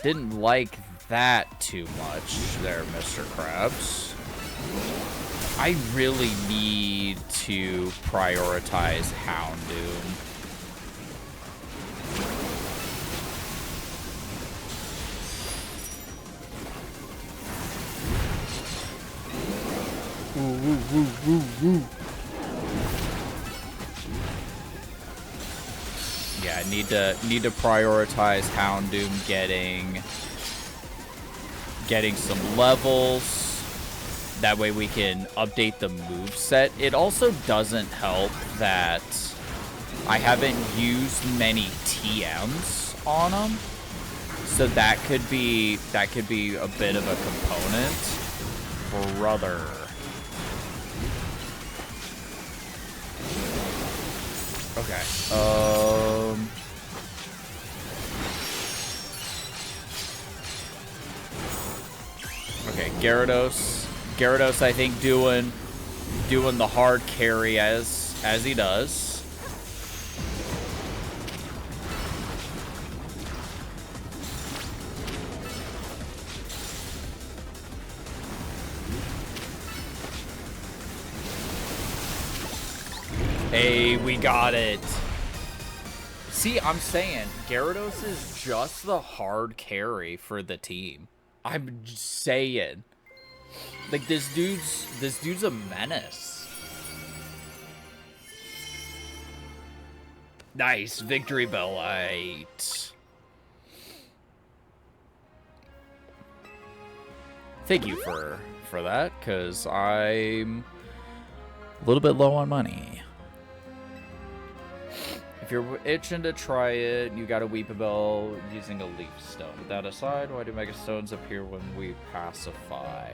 Didn't like that too much there, Mr. Krabs. I really need to prioritize Houndoom. Yeah, need to prioritize Houndoom getting some levels. That way we can update the moveset. It also doesn't help that I haven't used many TMs on him. So that could be a bit of a component. Brother. Okay. Okay, Gyarados, I think, doing the hard carry as he does. Hey, we got it. See, I'm saying Gyarados is just the hard carry for the team. I'm saying. Like, this dude's a menace. Nice victory bell light. Thank you for that, because I'm a little bit low on money. If you're itching to try it, you got a Weepabell using a Leaf Stone. With that aside, why do Mega Stones appear when we pacify?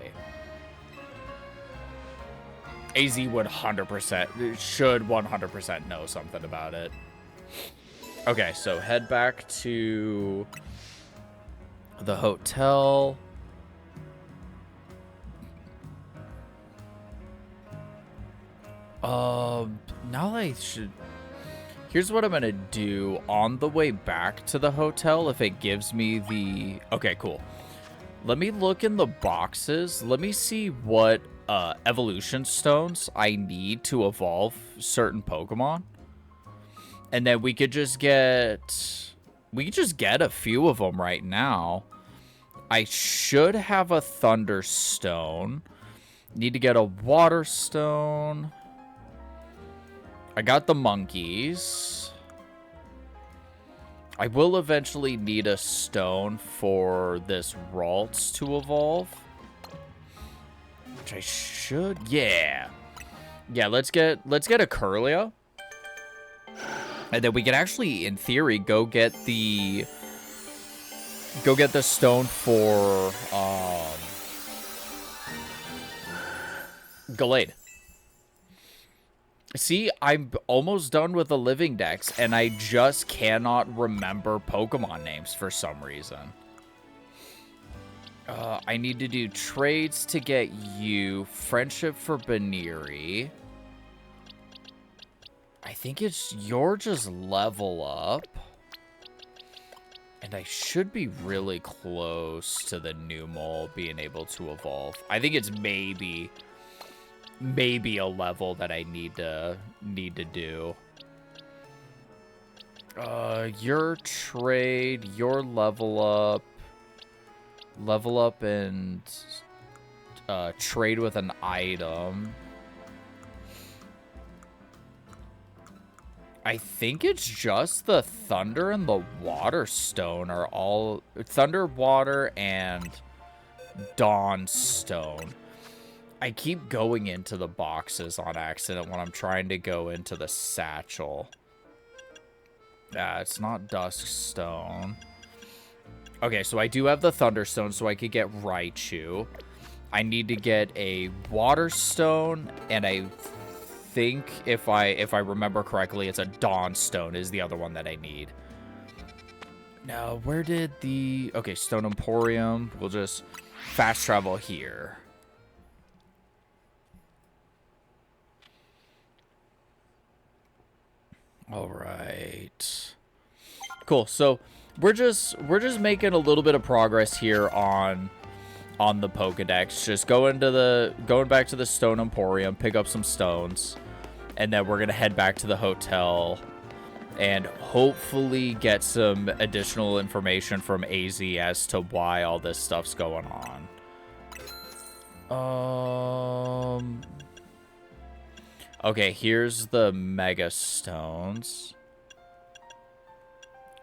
AZ would 100%, should 100% know something about it. Okay, so head back to the hotel. Now I should... Here's what I'm gonna do on the way back to the hotel if it gives me the... Okay, cool. Let me look in the boxes. Let me see what evolution stones I need to evolve certain Pokemon. And then we could just get... We could just get a few of them right now. I should have a Thunderstone. Need to get a Water Stone. I got the monkeys. I will eventually need a stone for this Ralts to evolve. Which I should... Yeah. Yeah, let's get a Curlia. And then we can actually, in theory, go get the stone for Gallade. See, I'm almost done with the living dex, and I just cannot remember Pokemon names for some reason. I need to do trades to get you. Friendship for Baniri. I think it's you're just level up. And I should be really close to the Numel being able to evolve. I think it's maybe a level that I need to do. Your trade, your level up and trade with an item. I think it's just the Thunder and the Water Stone are all Thunder, Water, and Dawn Stone. I keep going into the boxes on accident when I'm trying to go into the satchel. It's not Dusk Stone. Okay, so I do have the Thunderstone, so I could get Raichu. I need to get a Water Stone, and I think if I remember correctly, it's a Dawn Stone is the other one that I need. Now, where did the... Okay, Stone Emporium. We'll just fast travel here. All right. Cool. So we're just making a little bit of progress here on on the Pokedex. Just going back to the Stone Emporium, pick up some stones, and then we're gonna head back to the hotel and hopefully get some additional information from AZ as to why all this stuff's going on. Okay, here's the Mega Stones.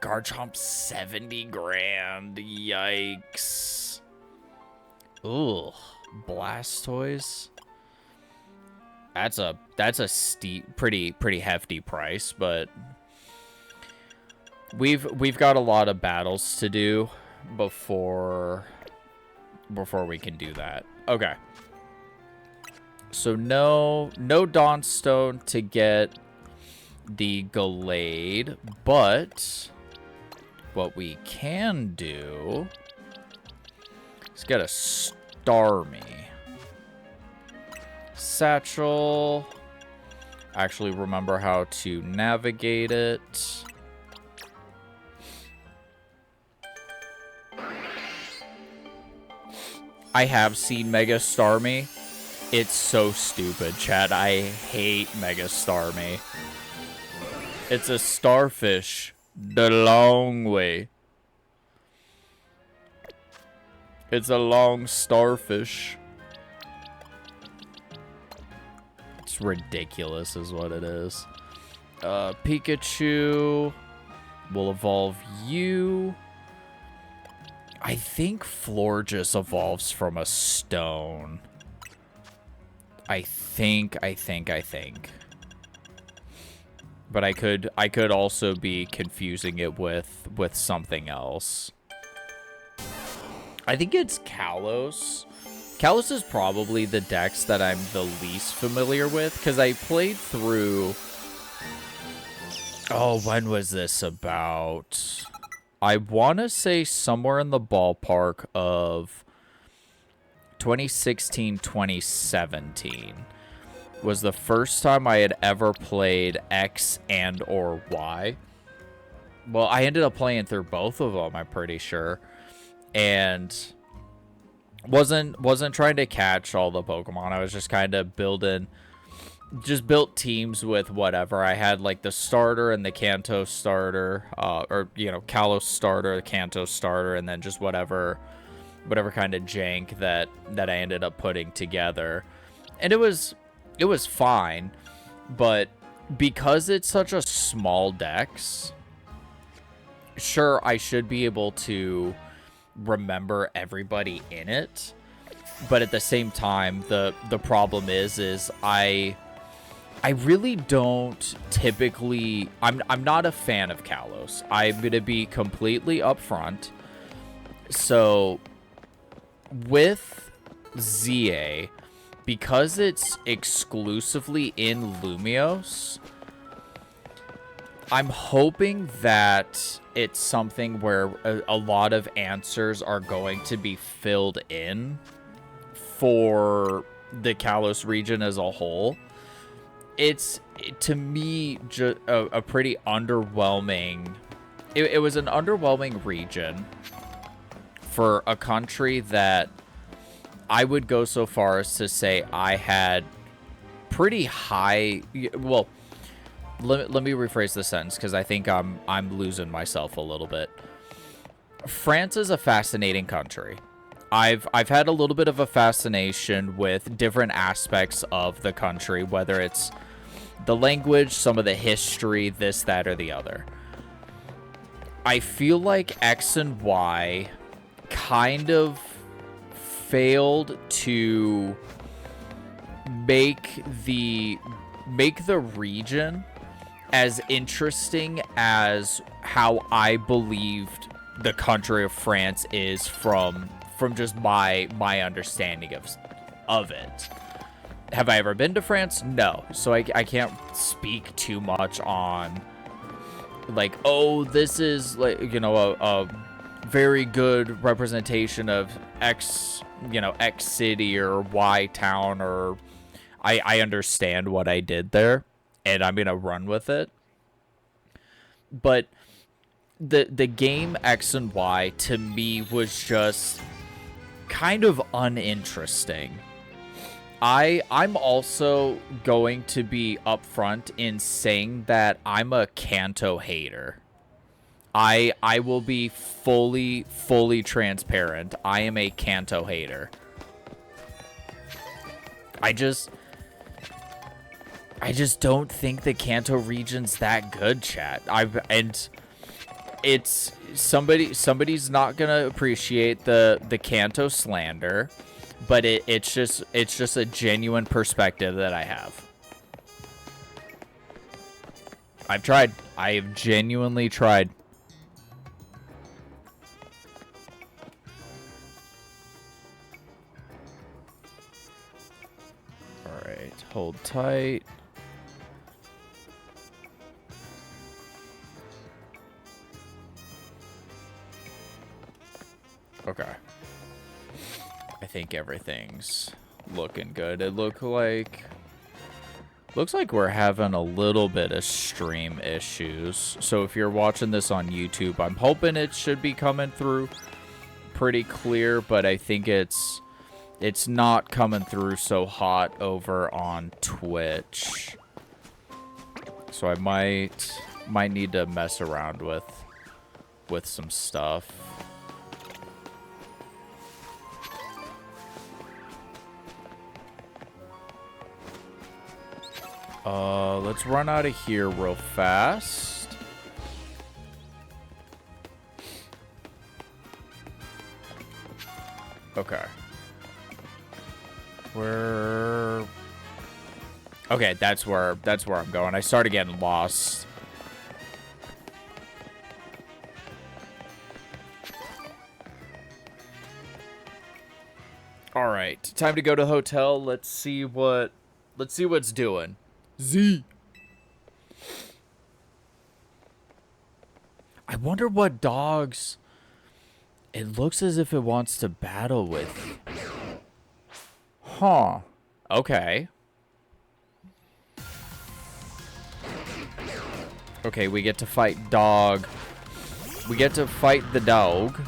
Garchomp 70 grand. Yikes. Ooh, Blastoise. That's a steep, pretty hefty price, but we've got a lot of battles to do before we can do that. Okay. So no Dawnstone to get the Gallade, but what we can do is get a Starmie. Satchel. Actually remember how to navigate it. I have seen Mega Starmie. It's so stupid, chat. I hate Mega Starmie. It's a starfish the long way. It's a long starfish. It's ridiculous is what it is. Pikachu will evolve you. I think Florges evolves from a stone. I think. But I could also be confusing it with something else. I think it's Kalos. Kalos is probably the dex that I'm the least familiar with, because I played through... Oh, when was this about? I want to say somewhere in the ballpark of 2016, 2017 was the first time I had ever played X and or Y. Well, I ended up playing through both of them, I'm pretty sure. And wasn't trying to catch all the Pokemon. I was just kind of built teams with whatever. I had like the starter and the Kanto starter, or you know, Kalos starter, the Kanto starter, and then just whatever kind of jank that I ended up putting together. And it was fine, but because it's such a small dex, sure, I should be able to remember everybody in it, but at the same time, the problem is I really don't typically... I'm not a fan of Kalos. I'm going to be completely upfront. So, with ZA, because it's exclusively in Lumiose, I'm hoping that it's something where a lot of answers are going to be filled in for the Kalos region as a whole. It's, to me, just a pretty underwhelming... It was an underwhelming region for a country that I would go so far as to say I had pretty high... Well, let me rephrase the sentence, because I think I'm losing myself a little bit. France is a fascinating country. I've had a little bit of a fascination with different aspects of the country, whether it's the language, some of the history, this, that, or the other. I feel like X and Y kind of failed to make the region as interesting as how I believed the country of France is from just my understanding of it. Have I ever been to France? No. So I can't speak too much on, like, oh, this is, like, you know, a very good representation of X, you know, X city or Y town, or I understand what I did there, and I'm gonna run with it. But the game X and Y to me was just kind of uninteresting. I'm also going to be upfront in saying that I'm a Kanto hater. I will be fully transparent. I am a Kanto hater. I just don't think the Kanto region's that good, chat. And it's somebody's not gonna appreciate the Kanto slander, but it's just a genuine perspective that I have. I've tried. I have genuinely tried. All right, hold tight. Okay. I think everything's looking good. It looks like we're having a little bit of stream issues. So if you're watching this on YouTube, I'm hoping it should be coming through pretty clear, but I think it's not coming through so hot over on Twitch. So I might need to mess around with some stuff. Let's run out of here real fast. Okay. Okay, that's where I'm going. I started getting lost. All right, time to go to the hotel. Let's see what's doing. Z. I wonder what dogs it looks as if it wants to battle with. Huh. Okay. Okay, we get to fight dog. We get to fight the dog.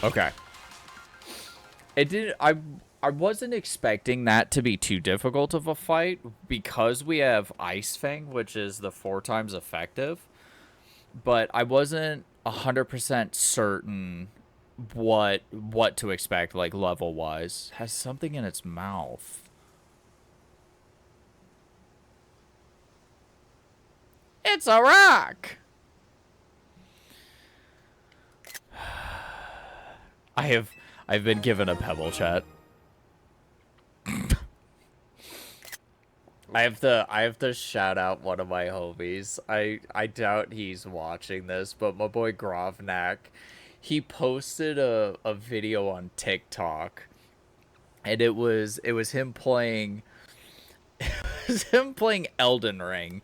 Okay. I wasn't expecting that to be too difficult of a fight because we have Ice Fang, which is the 4 times effective. But I wasn't 100% certain what to expect, like, level-wise. Has something in its mouth. It's a rock! I've been given a pebble, chat. I have to shout out one of my homies. I doubt he's watching this, but my boy Grovnak, he posted a video on TikTok, and it was him playing Elden Ring.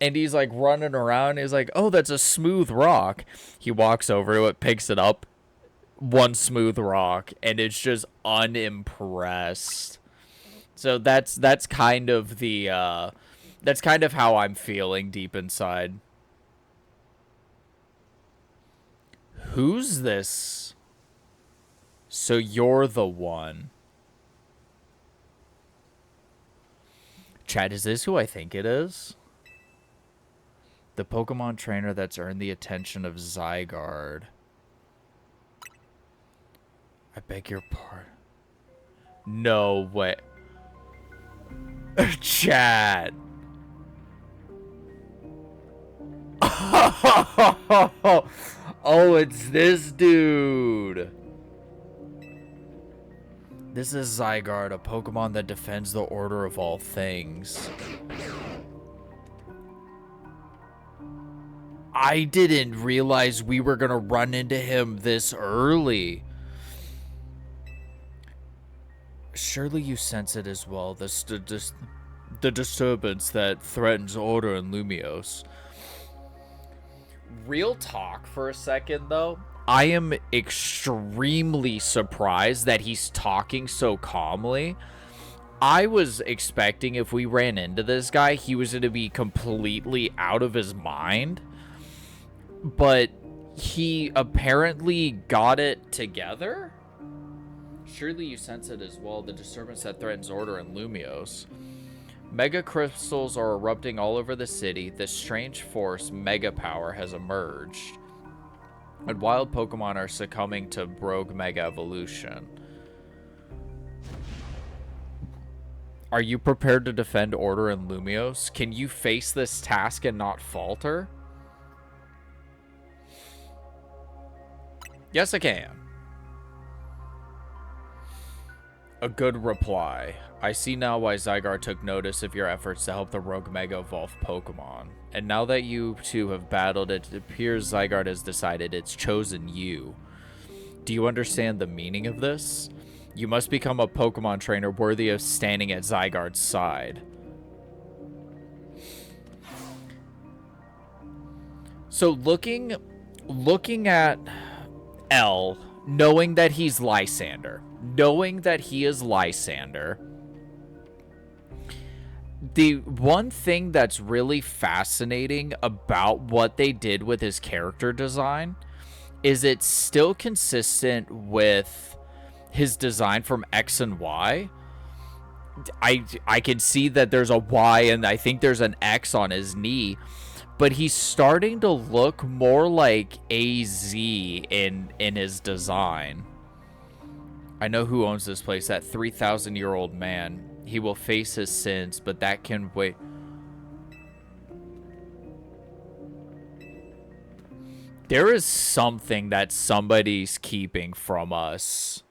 And he's like running around, he's like, "Oh, that's a smooth rock." He walks over to it, picks it up, one smooth rock, and it's just unimpressed. So that's kind of the that's kind of how I'm feeling deep inside. Who's this? So you're the one. Chat, is this who I think it is? The Pokemon trainer that's earned the attention of Zygarde. I beg your pardon. No way. Chat. Oh, it's this dude. This is Zygarde, a Pokemon that defends the order of all things. I didn't realize we were gonna run into him this early. Surely you sense it as well, the disturbance that threatens order in Lumios. Real talk for a second, though. I am extremely surprised that he's talking so calmly. I was expecting if we ran into this guy, he was going to be completely out of his mind. But he apparently got it together? Surely you sense it as well, the disturbance that threatens order in Lumios. Mega crystals are erupting all over the city. This strange force, Mega Power, has emerged. And wild Pokemon are succumbing to rogue Mega Evolution. Are you prepared to defend order in Lumios? Can you face this task and not falter? Yes, I can. A good reply. I see now why Zygarde took notice of your efforts to help the rogue Mega Evolve Pokemon. And now that you two have battled, it appears Zygarde has decided it's chosen you. Do you understand the meaning of this? You must become a Pokemon trainer worthy of standing at Zygarde's side. So looking at L, knowing that he's Lysander, the one thing that's really fascinating about what they did with his character design is it's still consistent with his design from X and Y. I can see that there's a Y and I think there's an X on his knee, but he's starting to look more like AZ in his design. I know who owns this place, that 3,000-year-old man. He will face his sins, but that can wait. There is something that somebody's keeping from us.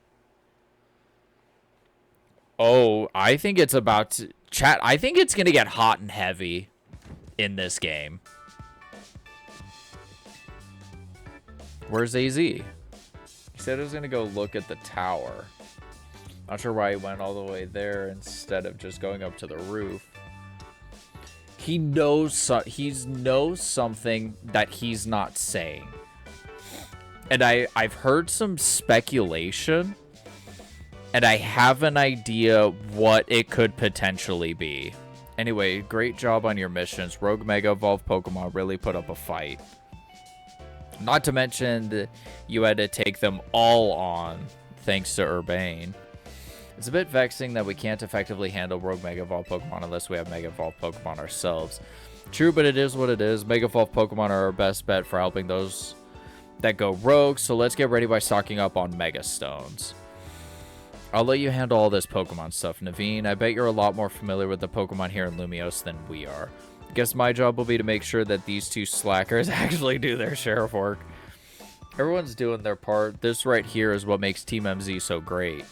Oh, I think it's about to... Chat, I think it's going to get hot and heavy in this game. Where's AZ? He said he was going to go look at the tower. Not sure why he went all the way there instead of just going up to the roof. He knows something that he's not saying. And I've heard some speculation, and I have an idea what it could potentially be. Anyway, great job on your missions. Rogue Mega Evolved Pokemon really put up a fight. Not to mention that you had to take them all on thanks to Urbane. It's a bit vexing that we can't effectively handle Rogue Mega Evolved Pokemon unless we have Mega Evolved Pokemon ourselves. True, but it is what it is. Mega Evolved Pokemon are our best bet for helping those that go rogue, so let's get ready by stocking up on Mega Stones. I'll let you handle all this Pokemon stuff, Naveen. I bet you're a lot more familiar with the Pokemon here in Lumios than we are. Guess my job will be to make sure that these two slackers actually do their share of work. Everyone's doing their part. This right here is what makes Team MZ so great.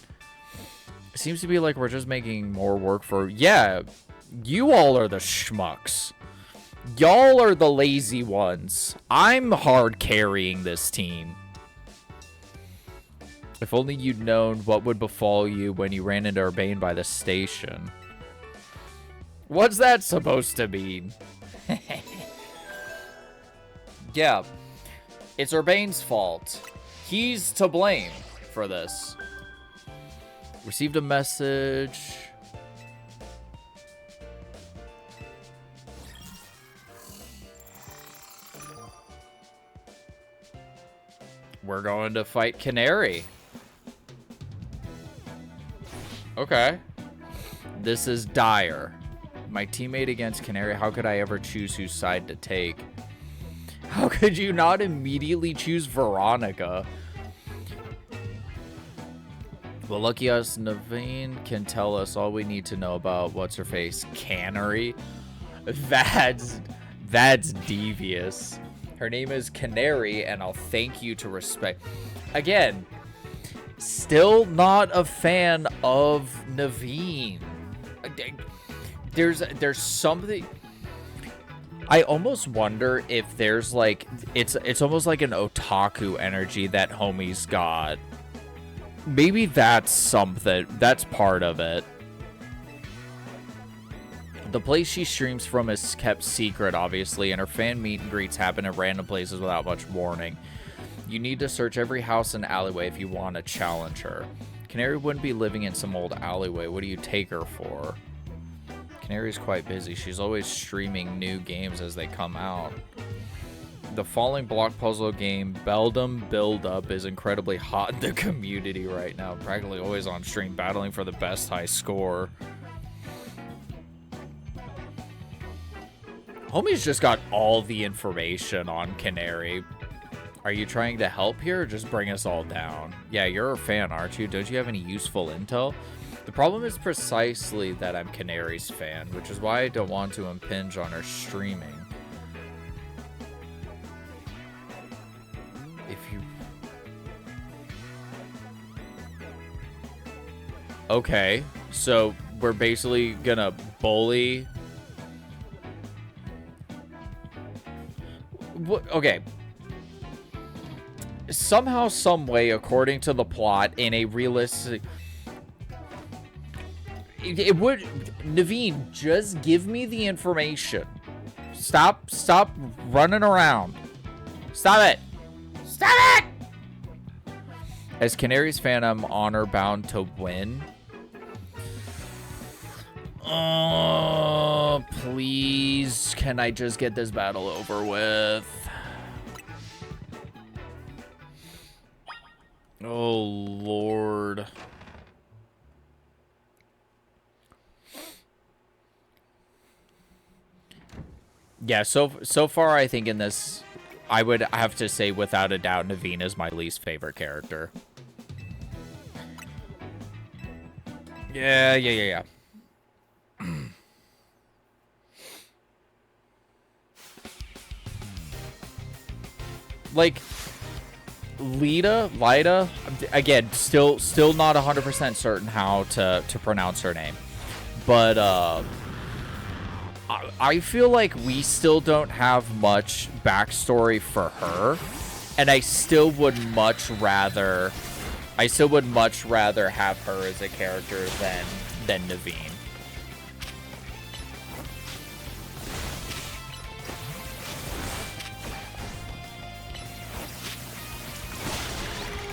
It seems to be like we're just making more work for... Yeah, you all are the schmucks. Y'all are the lazy ones. I'm hard carrying this team. If only you'd known what would befall you when you ran into Urbane by the station. What's that supposed to mean? Yeah, it's Urbane's fault. He's to blame for this. Received a message. We're going to fight Canary. Okay. This is dire. My teammate against Canary. How could I ever choose whose side to take? How could you not immediately choose Veronica? Well, lucky us, Naveen can tell us all we need to know about what's-her-face, Canary. That's devious. Her name is Canary, and I'll thank you to respect. Again, still not a fan of Naveen. There's something... I almost wonder if there's like... It's almost like an otaku energy that homie's got. Maybe that's something. That's part of it. The place she streams from is kept secret, obviously, and her fan meet and greets happen at random places without much warning. You need to search every house and alleyway if you want to challenge her. Canary wouldn't be living in some old alleyway. What do you take her for? Canary's quite busy. She's always streaming new games as they come out. The falling block puzzle game Beldum Build Up is incredibly hot in the community right now. Practically always on stream, battling for the best high score. Homie's just got all the information on Canary. Are you trying to help here or just bring us all down? Yeah, you're a fan, aren't you? Don't you have any useful intel? The problem is precisely that I'm Canary's fan, which is why I don't want to impinge on her streaming. If you... Okay, so we're basically gonna bully... What? Okay. Somehow, some way, according to the plot, in a realistic... It would... Naveen, just give me the information. Stop running around. Stop it. Stop it! As Canary's fan, I'm honor-bound to win. Oh, please. Can I just get this battle over with? Oh, Lord. Yeah, so far, I think in this, I would have to say, without a doubt, Naveen is my least favorite character. Yeah. Like, Lida, again, still not 100% certain how to pronounce her name. But, I feel like we still don't have much backstory for her, and I still would much rather have her as a character than Naveen.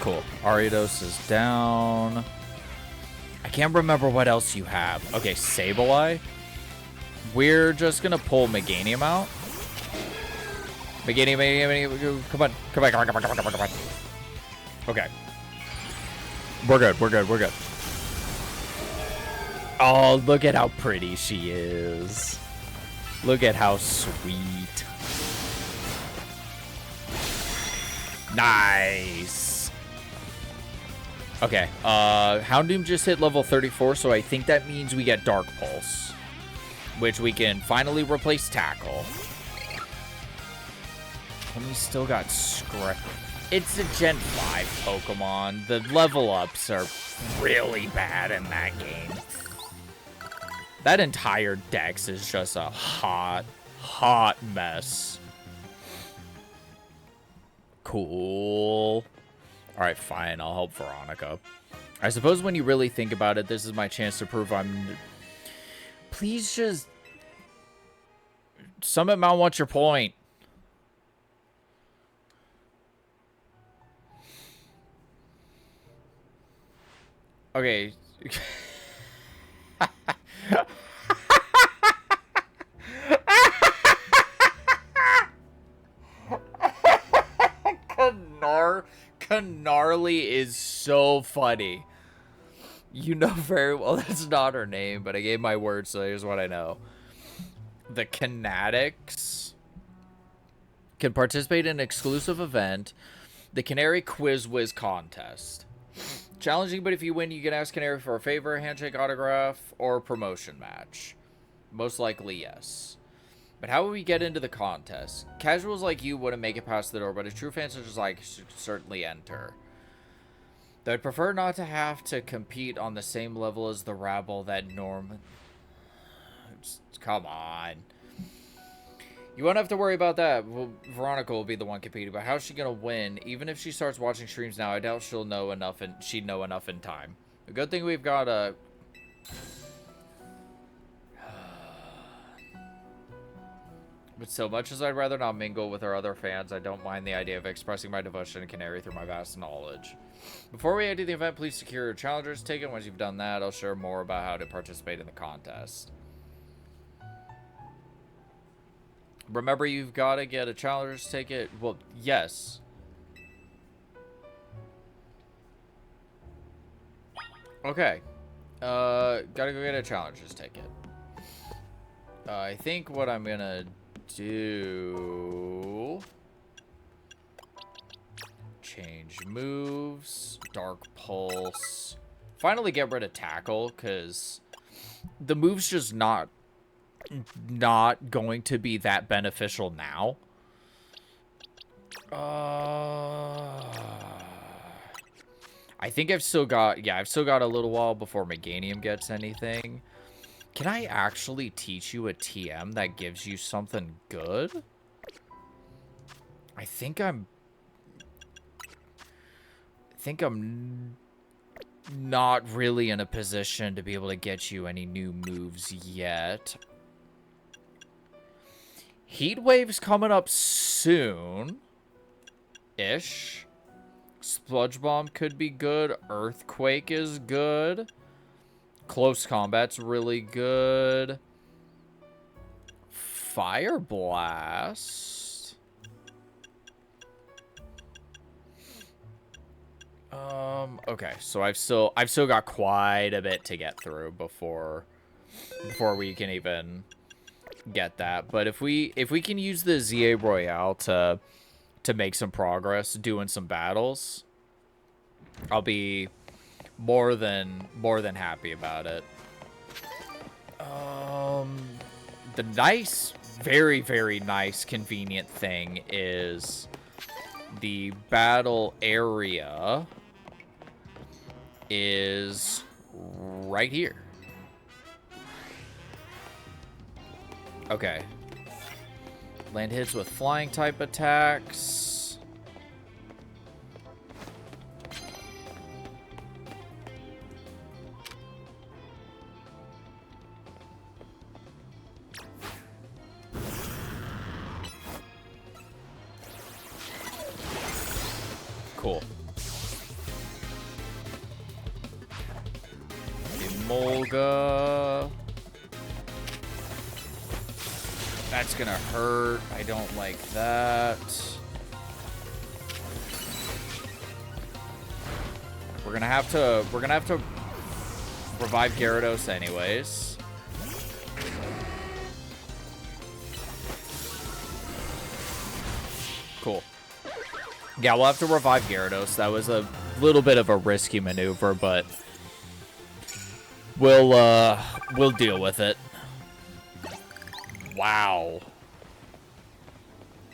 Cool. Ariados is down. I can't remember what else you have. Okay, Sableye. We're just gonna pull Meganium out. Meganium, come on. Come on. Okay. We're good. Oh, look at how pretty she is. Look at how sweet. Nice. Okay, Houndoom just hit level 34, so I think that means we get Dark Pulse, which we can finally replace Tackle. And we still got Scrap. It's a Gen 5 Pokemon. The level ups are really bad in that game. That entire dex is just a hot mess. Cool. Alright, fine. I'll help Veronica. I suppose when you really think about it, this is my chance to prove I'm... Please just... Summit Mount, what's your point? Okay. Canarly is so funny. You know very well that's not her name, but I gave my word, so here's what I know. The Canatics can participate in an exclusive event, the Canary Quiz Whiz Contest. Challenging, but if you win, you can ask Canary for a favor, handshake, autograph, or a promotion match. Most likely, yes. But how would we get into the contest? Casuals like you wouldn't make it past the door, but a true fan such as I should certainly enter. Though I'd prefer not to have to compete on the same level as the rabble that Norman... Come on. You won't have to worry about that. Well, Veronica will be the one competing, but how's she gonna win? Even if she starts watching streams now, I doubt she'll know enough, and she'd know enough in time. A good thing we've got a... But so much as I'd rather not mingle with our other fans, I don't mind the idea of expressing my devotion to Canary through my vast knowledge. Before we enter the event, please secure your challenger's ticket. Once you've done that, I'll share more about how to participate in the contest. Remember, you've got to get a challenger's ticket. Well, yes. Okay. Gotta go get a challenger's ticket. I think what I'm gonna do... Change moves. Dark Pulse. Finally get rid of Tackle, because the move's just not going to be that beneficial now. I think I've still got a little while before Meganium gets anything. Can I actually teach you a TM that gives you something good? I think I'm not really in a position to be able to get you any new moves yet. Heat Wave's coming up soon-ish. Sludge Bomb could be good. Earthquake is good. Close Combat's really good. Fire Blast. Okay, so I've still got quite a bit to get through before we can even get that. But if we can use the ZA Royale to make some progress doing some battles, I'll be more than happy about it. The nice, very, very nice, convenient thing is the battle area is right here. Okay. Land hits with flying type attacks. Cool. Emolga. That's gonna hurt. I don't like that. We're gonna have to revive Gyarados anyways. Cool. Yeah, we'll have to revive Gyarados. That was a little bit of a risky maneuver, but we'll deal with it. Wow.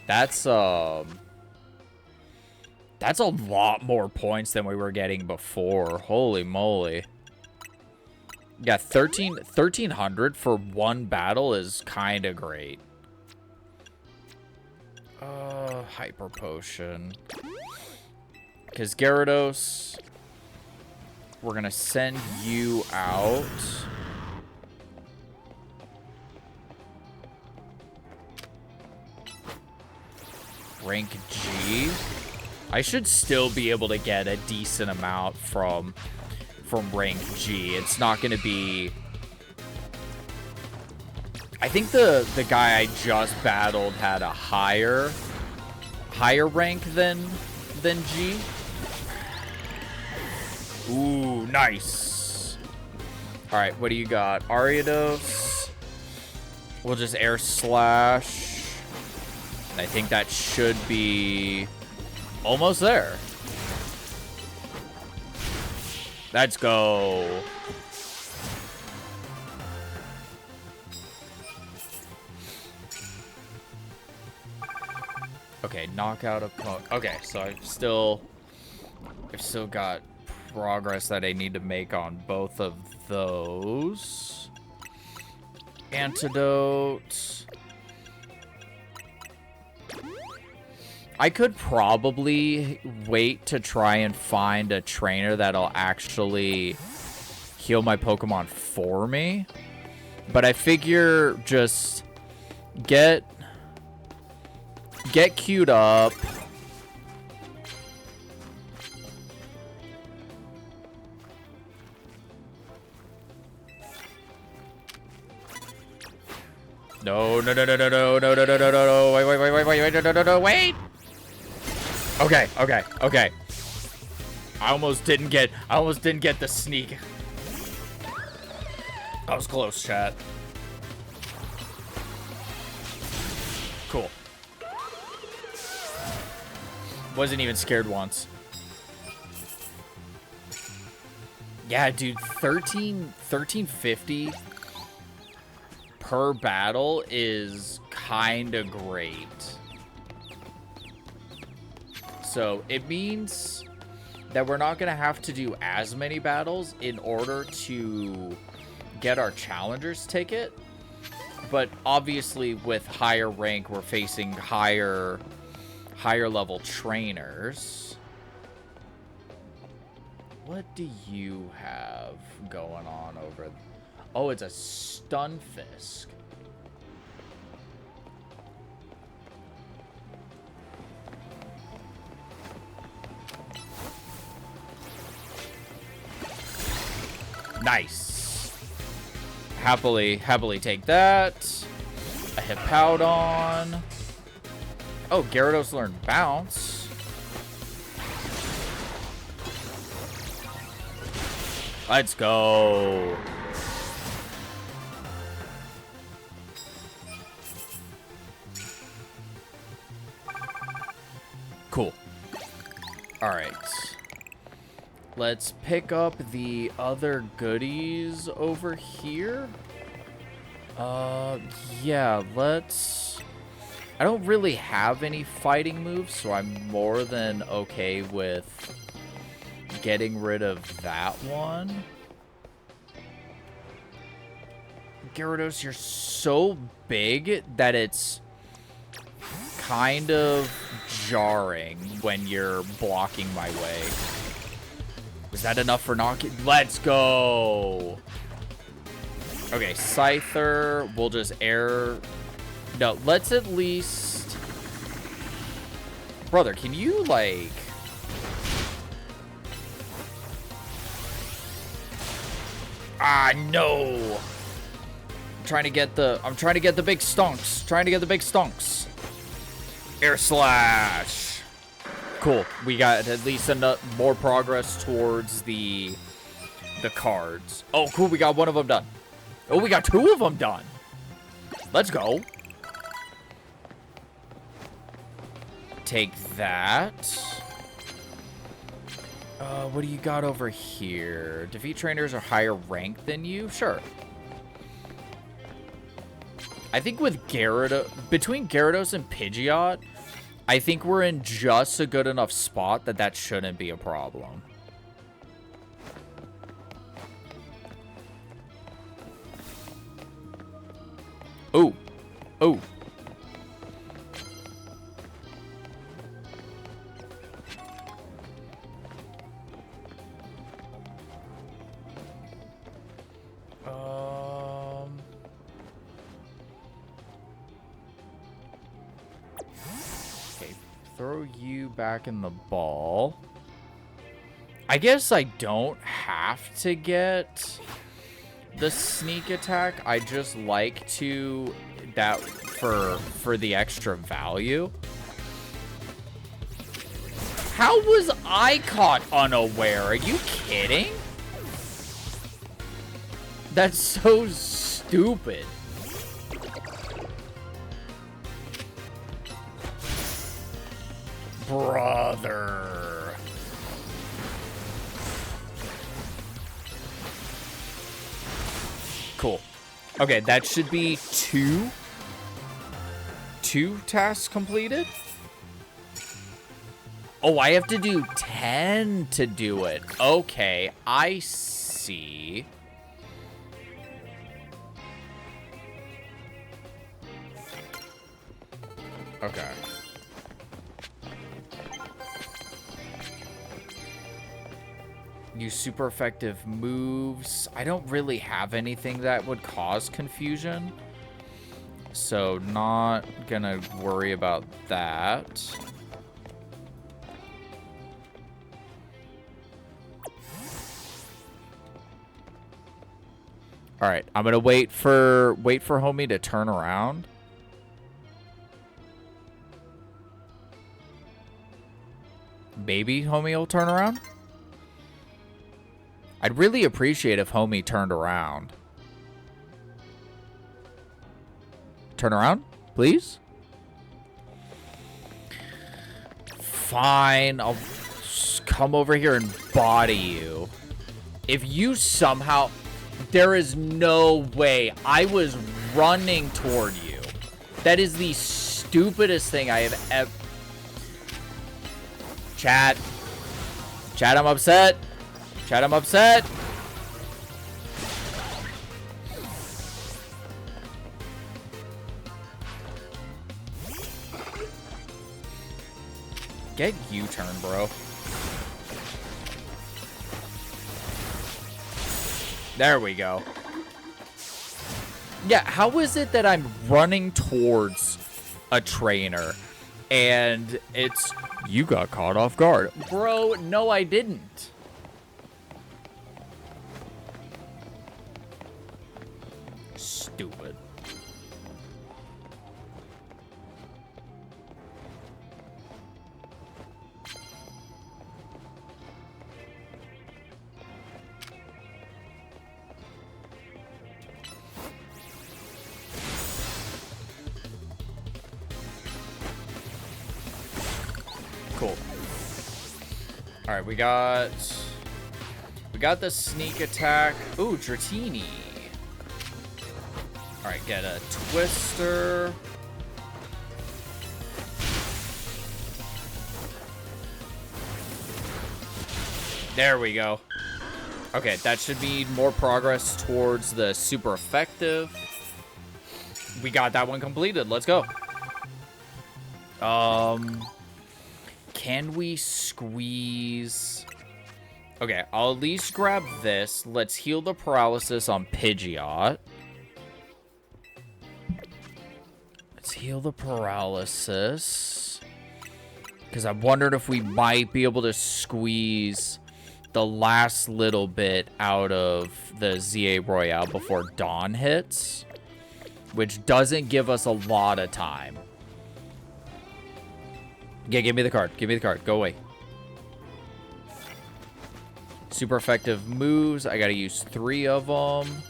That's a lot more points than we were getting before. Holy moly. Yeah, 1300 for one battle is kind of great. Hyper Potion. Because Gyarados, we're going to send you out. Rank G. I should still be able to get a decent amount from rank G. It's not going to be... I think the guy I just battled had a higher rank than G. Ooh, nice. All right, what do you got? Ariados. We'll just Air Slash. I think that should be almost there. Let's go. Okay, knockout opponent. Okay, so I've still got progress that I need to make on both of those. Antidote. I could probably wait to try and find a trainer that'll actually heal my Pokemon for me. But I figure just get Get queued up. No, no, no, no, no, no, no, no, no, no, no, wait, wait, wait, wait, wait, wait, no, no, no, wait. Okay, okay, okay. I almost didn't get the sneak. I was close, chat. Cool. Wasn't even scared once. Yeah, dude, 1350 per battle is kind of great. So it means that we're not going to have to do as many battles in order to get our challenger's ticket. But obviously with higher rank, we're facing higher level trainers. What do you have going on over? Oh, it's a Stunfisk. Nice. Happily take that. A Hippowdon. Oh, Gyarados learned Bounce. Let's go. Cool. All right. Let's pick up the other goodies over here. Yeah, let's... I don't really have any fighting moves, so I'm more than okay with getting rid of that one. Gyarados, you're so big that it's kind of jarring when you're blocking my way. Is that enough for knocking? Let's go. Okay, Scyther, we'll just air... No, let's at least... Brother, can you, like... Ah, no! I'm trying to get the big stonks. Air Slash! Cool. We got at least more progress towards the cards. Oh, cool. We got one of them done. Oh, we got two of them done. Let's go. Take that. What do you got over here? Defeat trainers are higher ranked than you? Sure. I think with between Gyarados and Pidgeot, I think we're in just a good enough spot that shouldn't be a problem. Ooh. Ooh. Okay, throw you back in the ball. I guess I don't have to get the sneak attack. I just like to that for the extra value. How was I caught unaware? Are you kidding? That's so stupid. Brother. Cool. Okay, that should be two tasks completed. Oh, I have to do 10 to do it. Okay, I see. Okay. Use super effective moves. I don't really have anything that would cause confusion. So not gonna worry about that. All right, I'm gonna wait for homie to turn around. Maybe homie will turn around. I'd really appreciate if homie turned around. Turn around, please. Fine, I'll come over here and body you. If you somehow... There is no way. I was running toward you. That is the stupidest thing I have ever... Chat. Chat, I'm upset. Chat, I'm upset. Get U-turn, bro. There we go. Yeah, how is it that I'm running towards a trainer and it's... You got caught off guard. Bro, no I didn't. Stupid. Cool. All right, we got the sneak attack. Ooh, Dratini. All right, get a twister. There we go. Okay, that should mean more progress towards the super effective. We got that one completed. Let's go. Can we squeeze... Okay, I'll at least grab this. Let's heal the paralysis on Pidgeot. Let's heal the paralysis. Because I wondered if we might be able to squeeze the last little bit out of the ZA Royale before Dawn hits. Which doesn't give us a lot of time. Yeah, give me the card. Give me the card. Go away. Super effective moves. I gotta use 3 of them.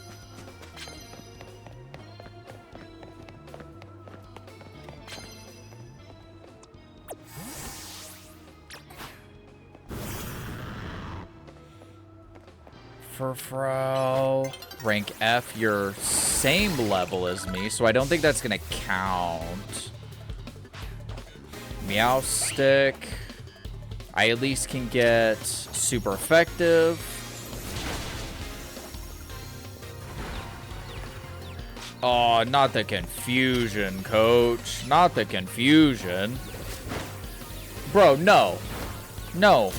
Furfrou. Rank F. You're same level as me, so I don't think that's gonna count. Meowstic. I at least can get super effective. Oh, not the confusion, coach. Not the confusion. Bro, no. No.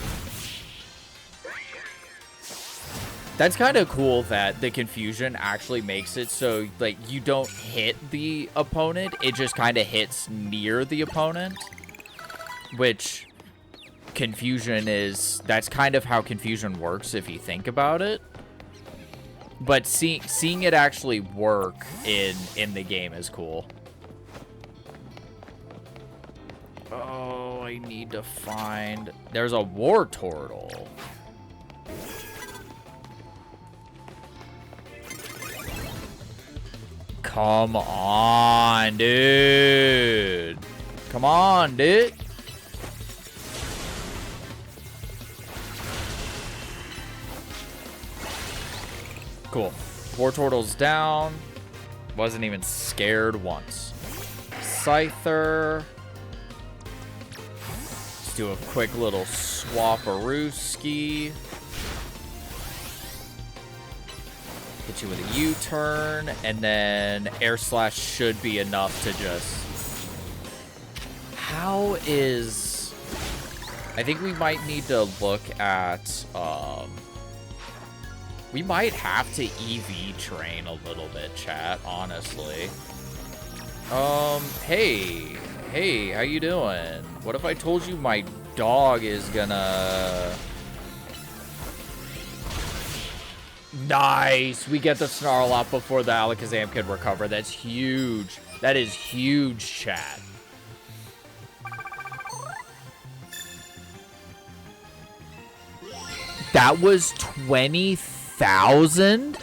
That's kind of cool that the confusion actually makes it so, like, you don't hit the opponent. It just kind of hits near the opponent. Which, confusion is... That's kind of how confusion works if you think about it. But seeing it actually work in the game is cool. Oh, I need to find... There's a War Turtle. Come on, dude. Come on, dude. Cool. War Turtle's down. Wasn't even scared once. Scyther. Let's do a quick little swap-a-rooski. Hit you with a U-turn, and then Air Slash should be enough to just... How is... I think we might need to look at... We might have to EV train a little bit, chat, honestly. Hey. Hey, how you doing? What if I told you my dog is gonna... Nice! We get the Snarl out before the Alakazam can recover. That's huge. That is huge, chat. That was 20,000?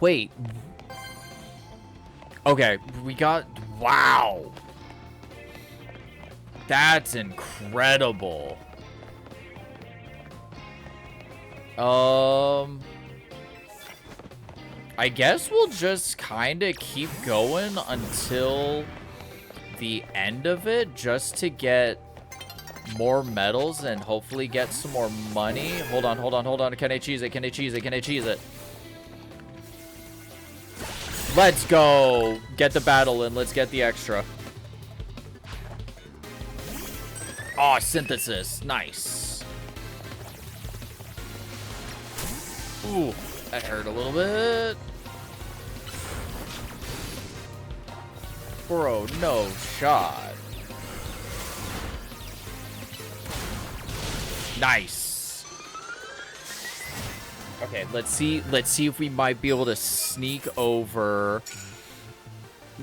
Wait. Okay, we got... Wow. That's incredible. I guess we'll just kind of keep going until the end of it, just to get more medals and hopefully get some more money. Hold on, hold on, hold on. Can I cheese it? Can I cheese it? Can I cheese it? Let's go. Get the battle in. Let's get the extra. Oh, synthesis. Nice. Ooh, that hurt a little bit. Bro, no shot. Nice. Okay, let's see if we might be able to sneak over,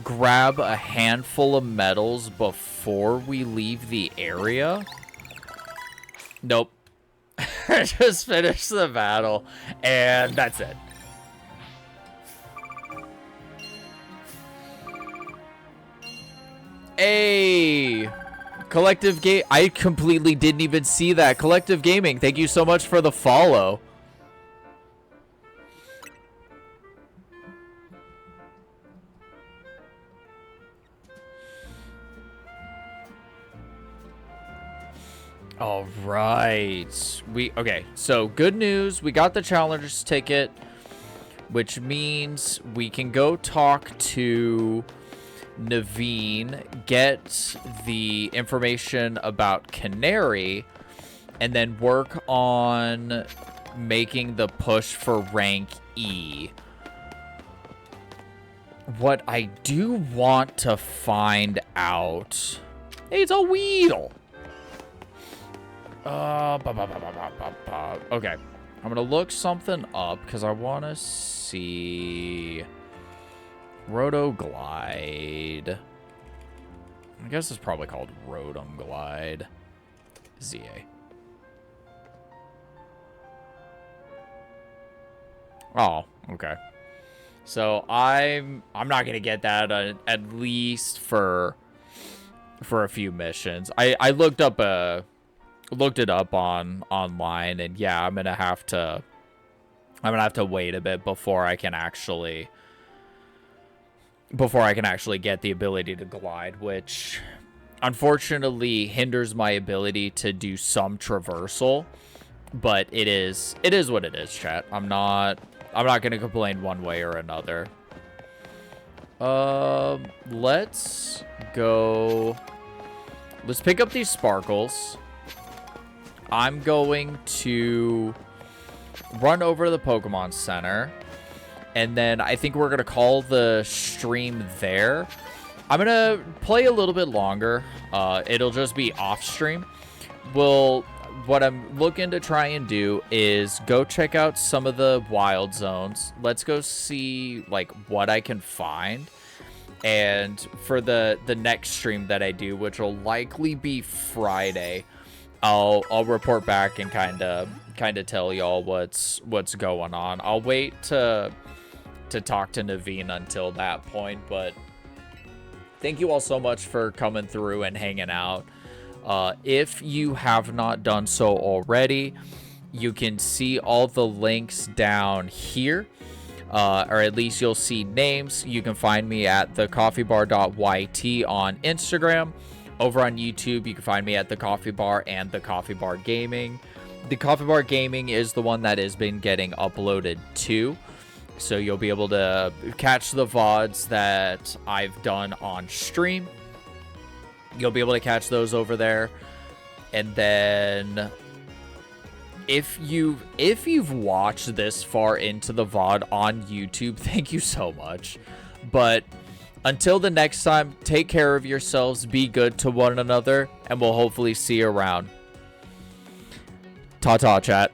grab a handful of medals before we leave the area. Nope. Just finish the battle, and that's it. Hey, Collective Game. I completely didn't even see that. Collective Gaming, thank you so much for the follow. All right. Okay, so good news. We got the challenger's ticket, which means we can go talk to Naveen, get the information about Canary, and then work on making the push for rank E. What I do want to find out... Hey, it's a Weedle! Okay. I'm gonna look something up because I want to see... Rotoglide. I guess it's probably called Rotom Glide. ZA. Oh, okay. So I'm not gonna get that at least for a few missions. I looked it up online, and yeah, I'm gonna have to wait a bit before I can actually get the ability to glide, which unfortunately hinders my ability to do some traversal. But it is what it is, chat. I'm not gonna complain one way or another. Let's go. Let's pick up these sparkles. I'm going to run over to the Pokemon Center, and then I think we're going to call the stream there. I'm going to play a little bit longer. It'll just be off stream. What I'm looking to try and do is go check out some of the wild zones. Let's go see like what I can find. And for the next stream that I do, which will likely be Friday, I'll report back and kind of tell y'all what's going on. I'll wait to talk to Naveen until that point, but thank you all so much for coming through and hanging out. If you have not done so already, you can see all the links down here, or at least you'll see names. You can find me at TheCoffeeBarr.yt on Instagram. Over on YouTube, you can find me at TheCoffeeBarr and TheCoffeeBarr Gaming. TheCoffeeBarr Gaming is the one that has been getting uploaded to, so you'll be able to catch the VODs that I've done on stream. You'll be able to catch those over there. And then if you've watched this far into the VOD on YouTube, thank you so much. But until the next time, take care of yourselves, be good to one another, and we'll hopefully see you around. Ta-ta, chat.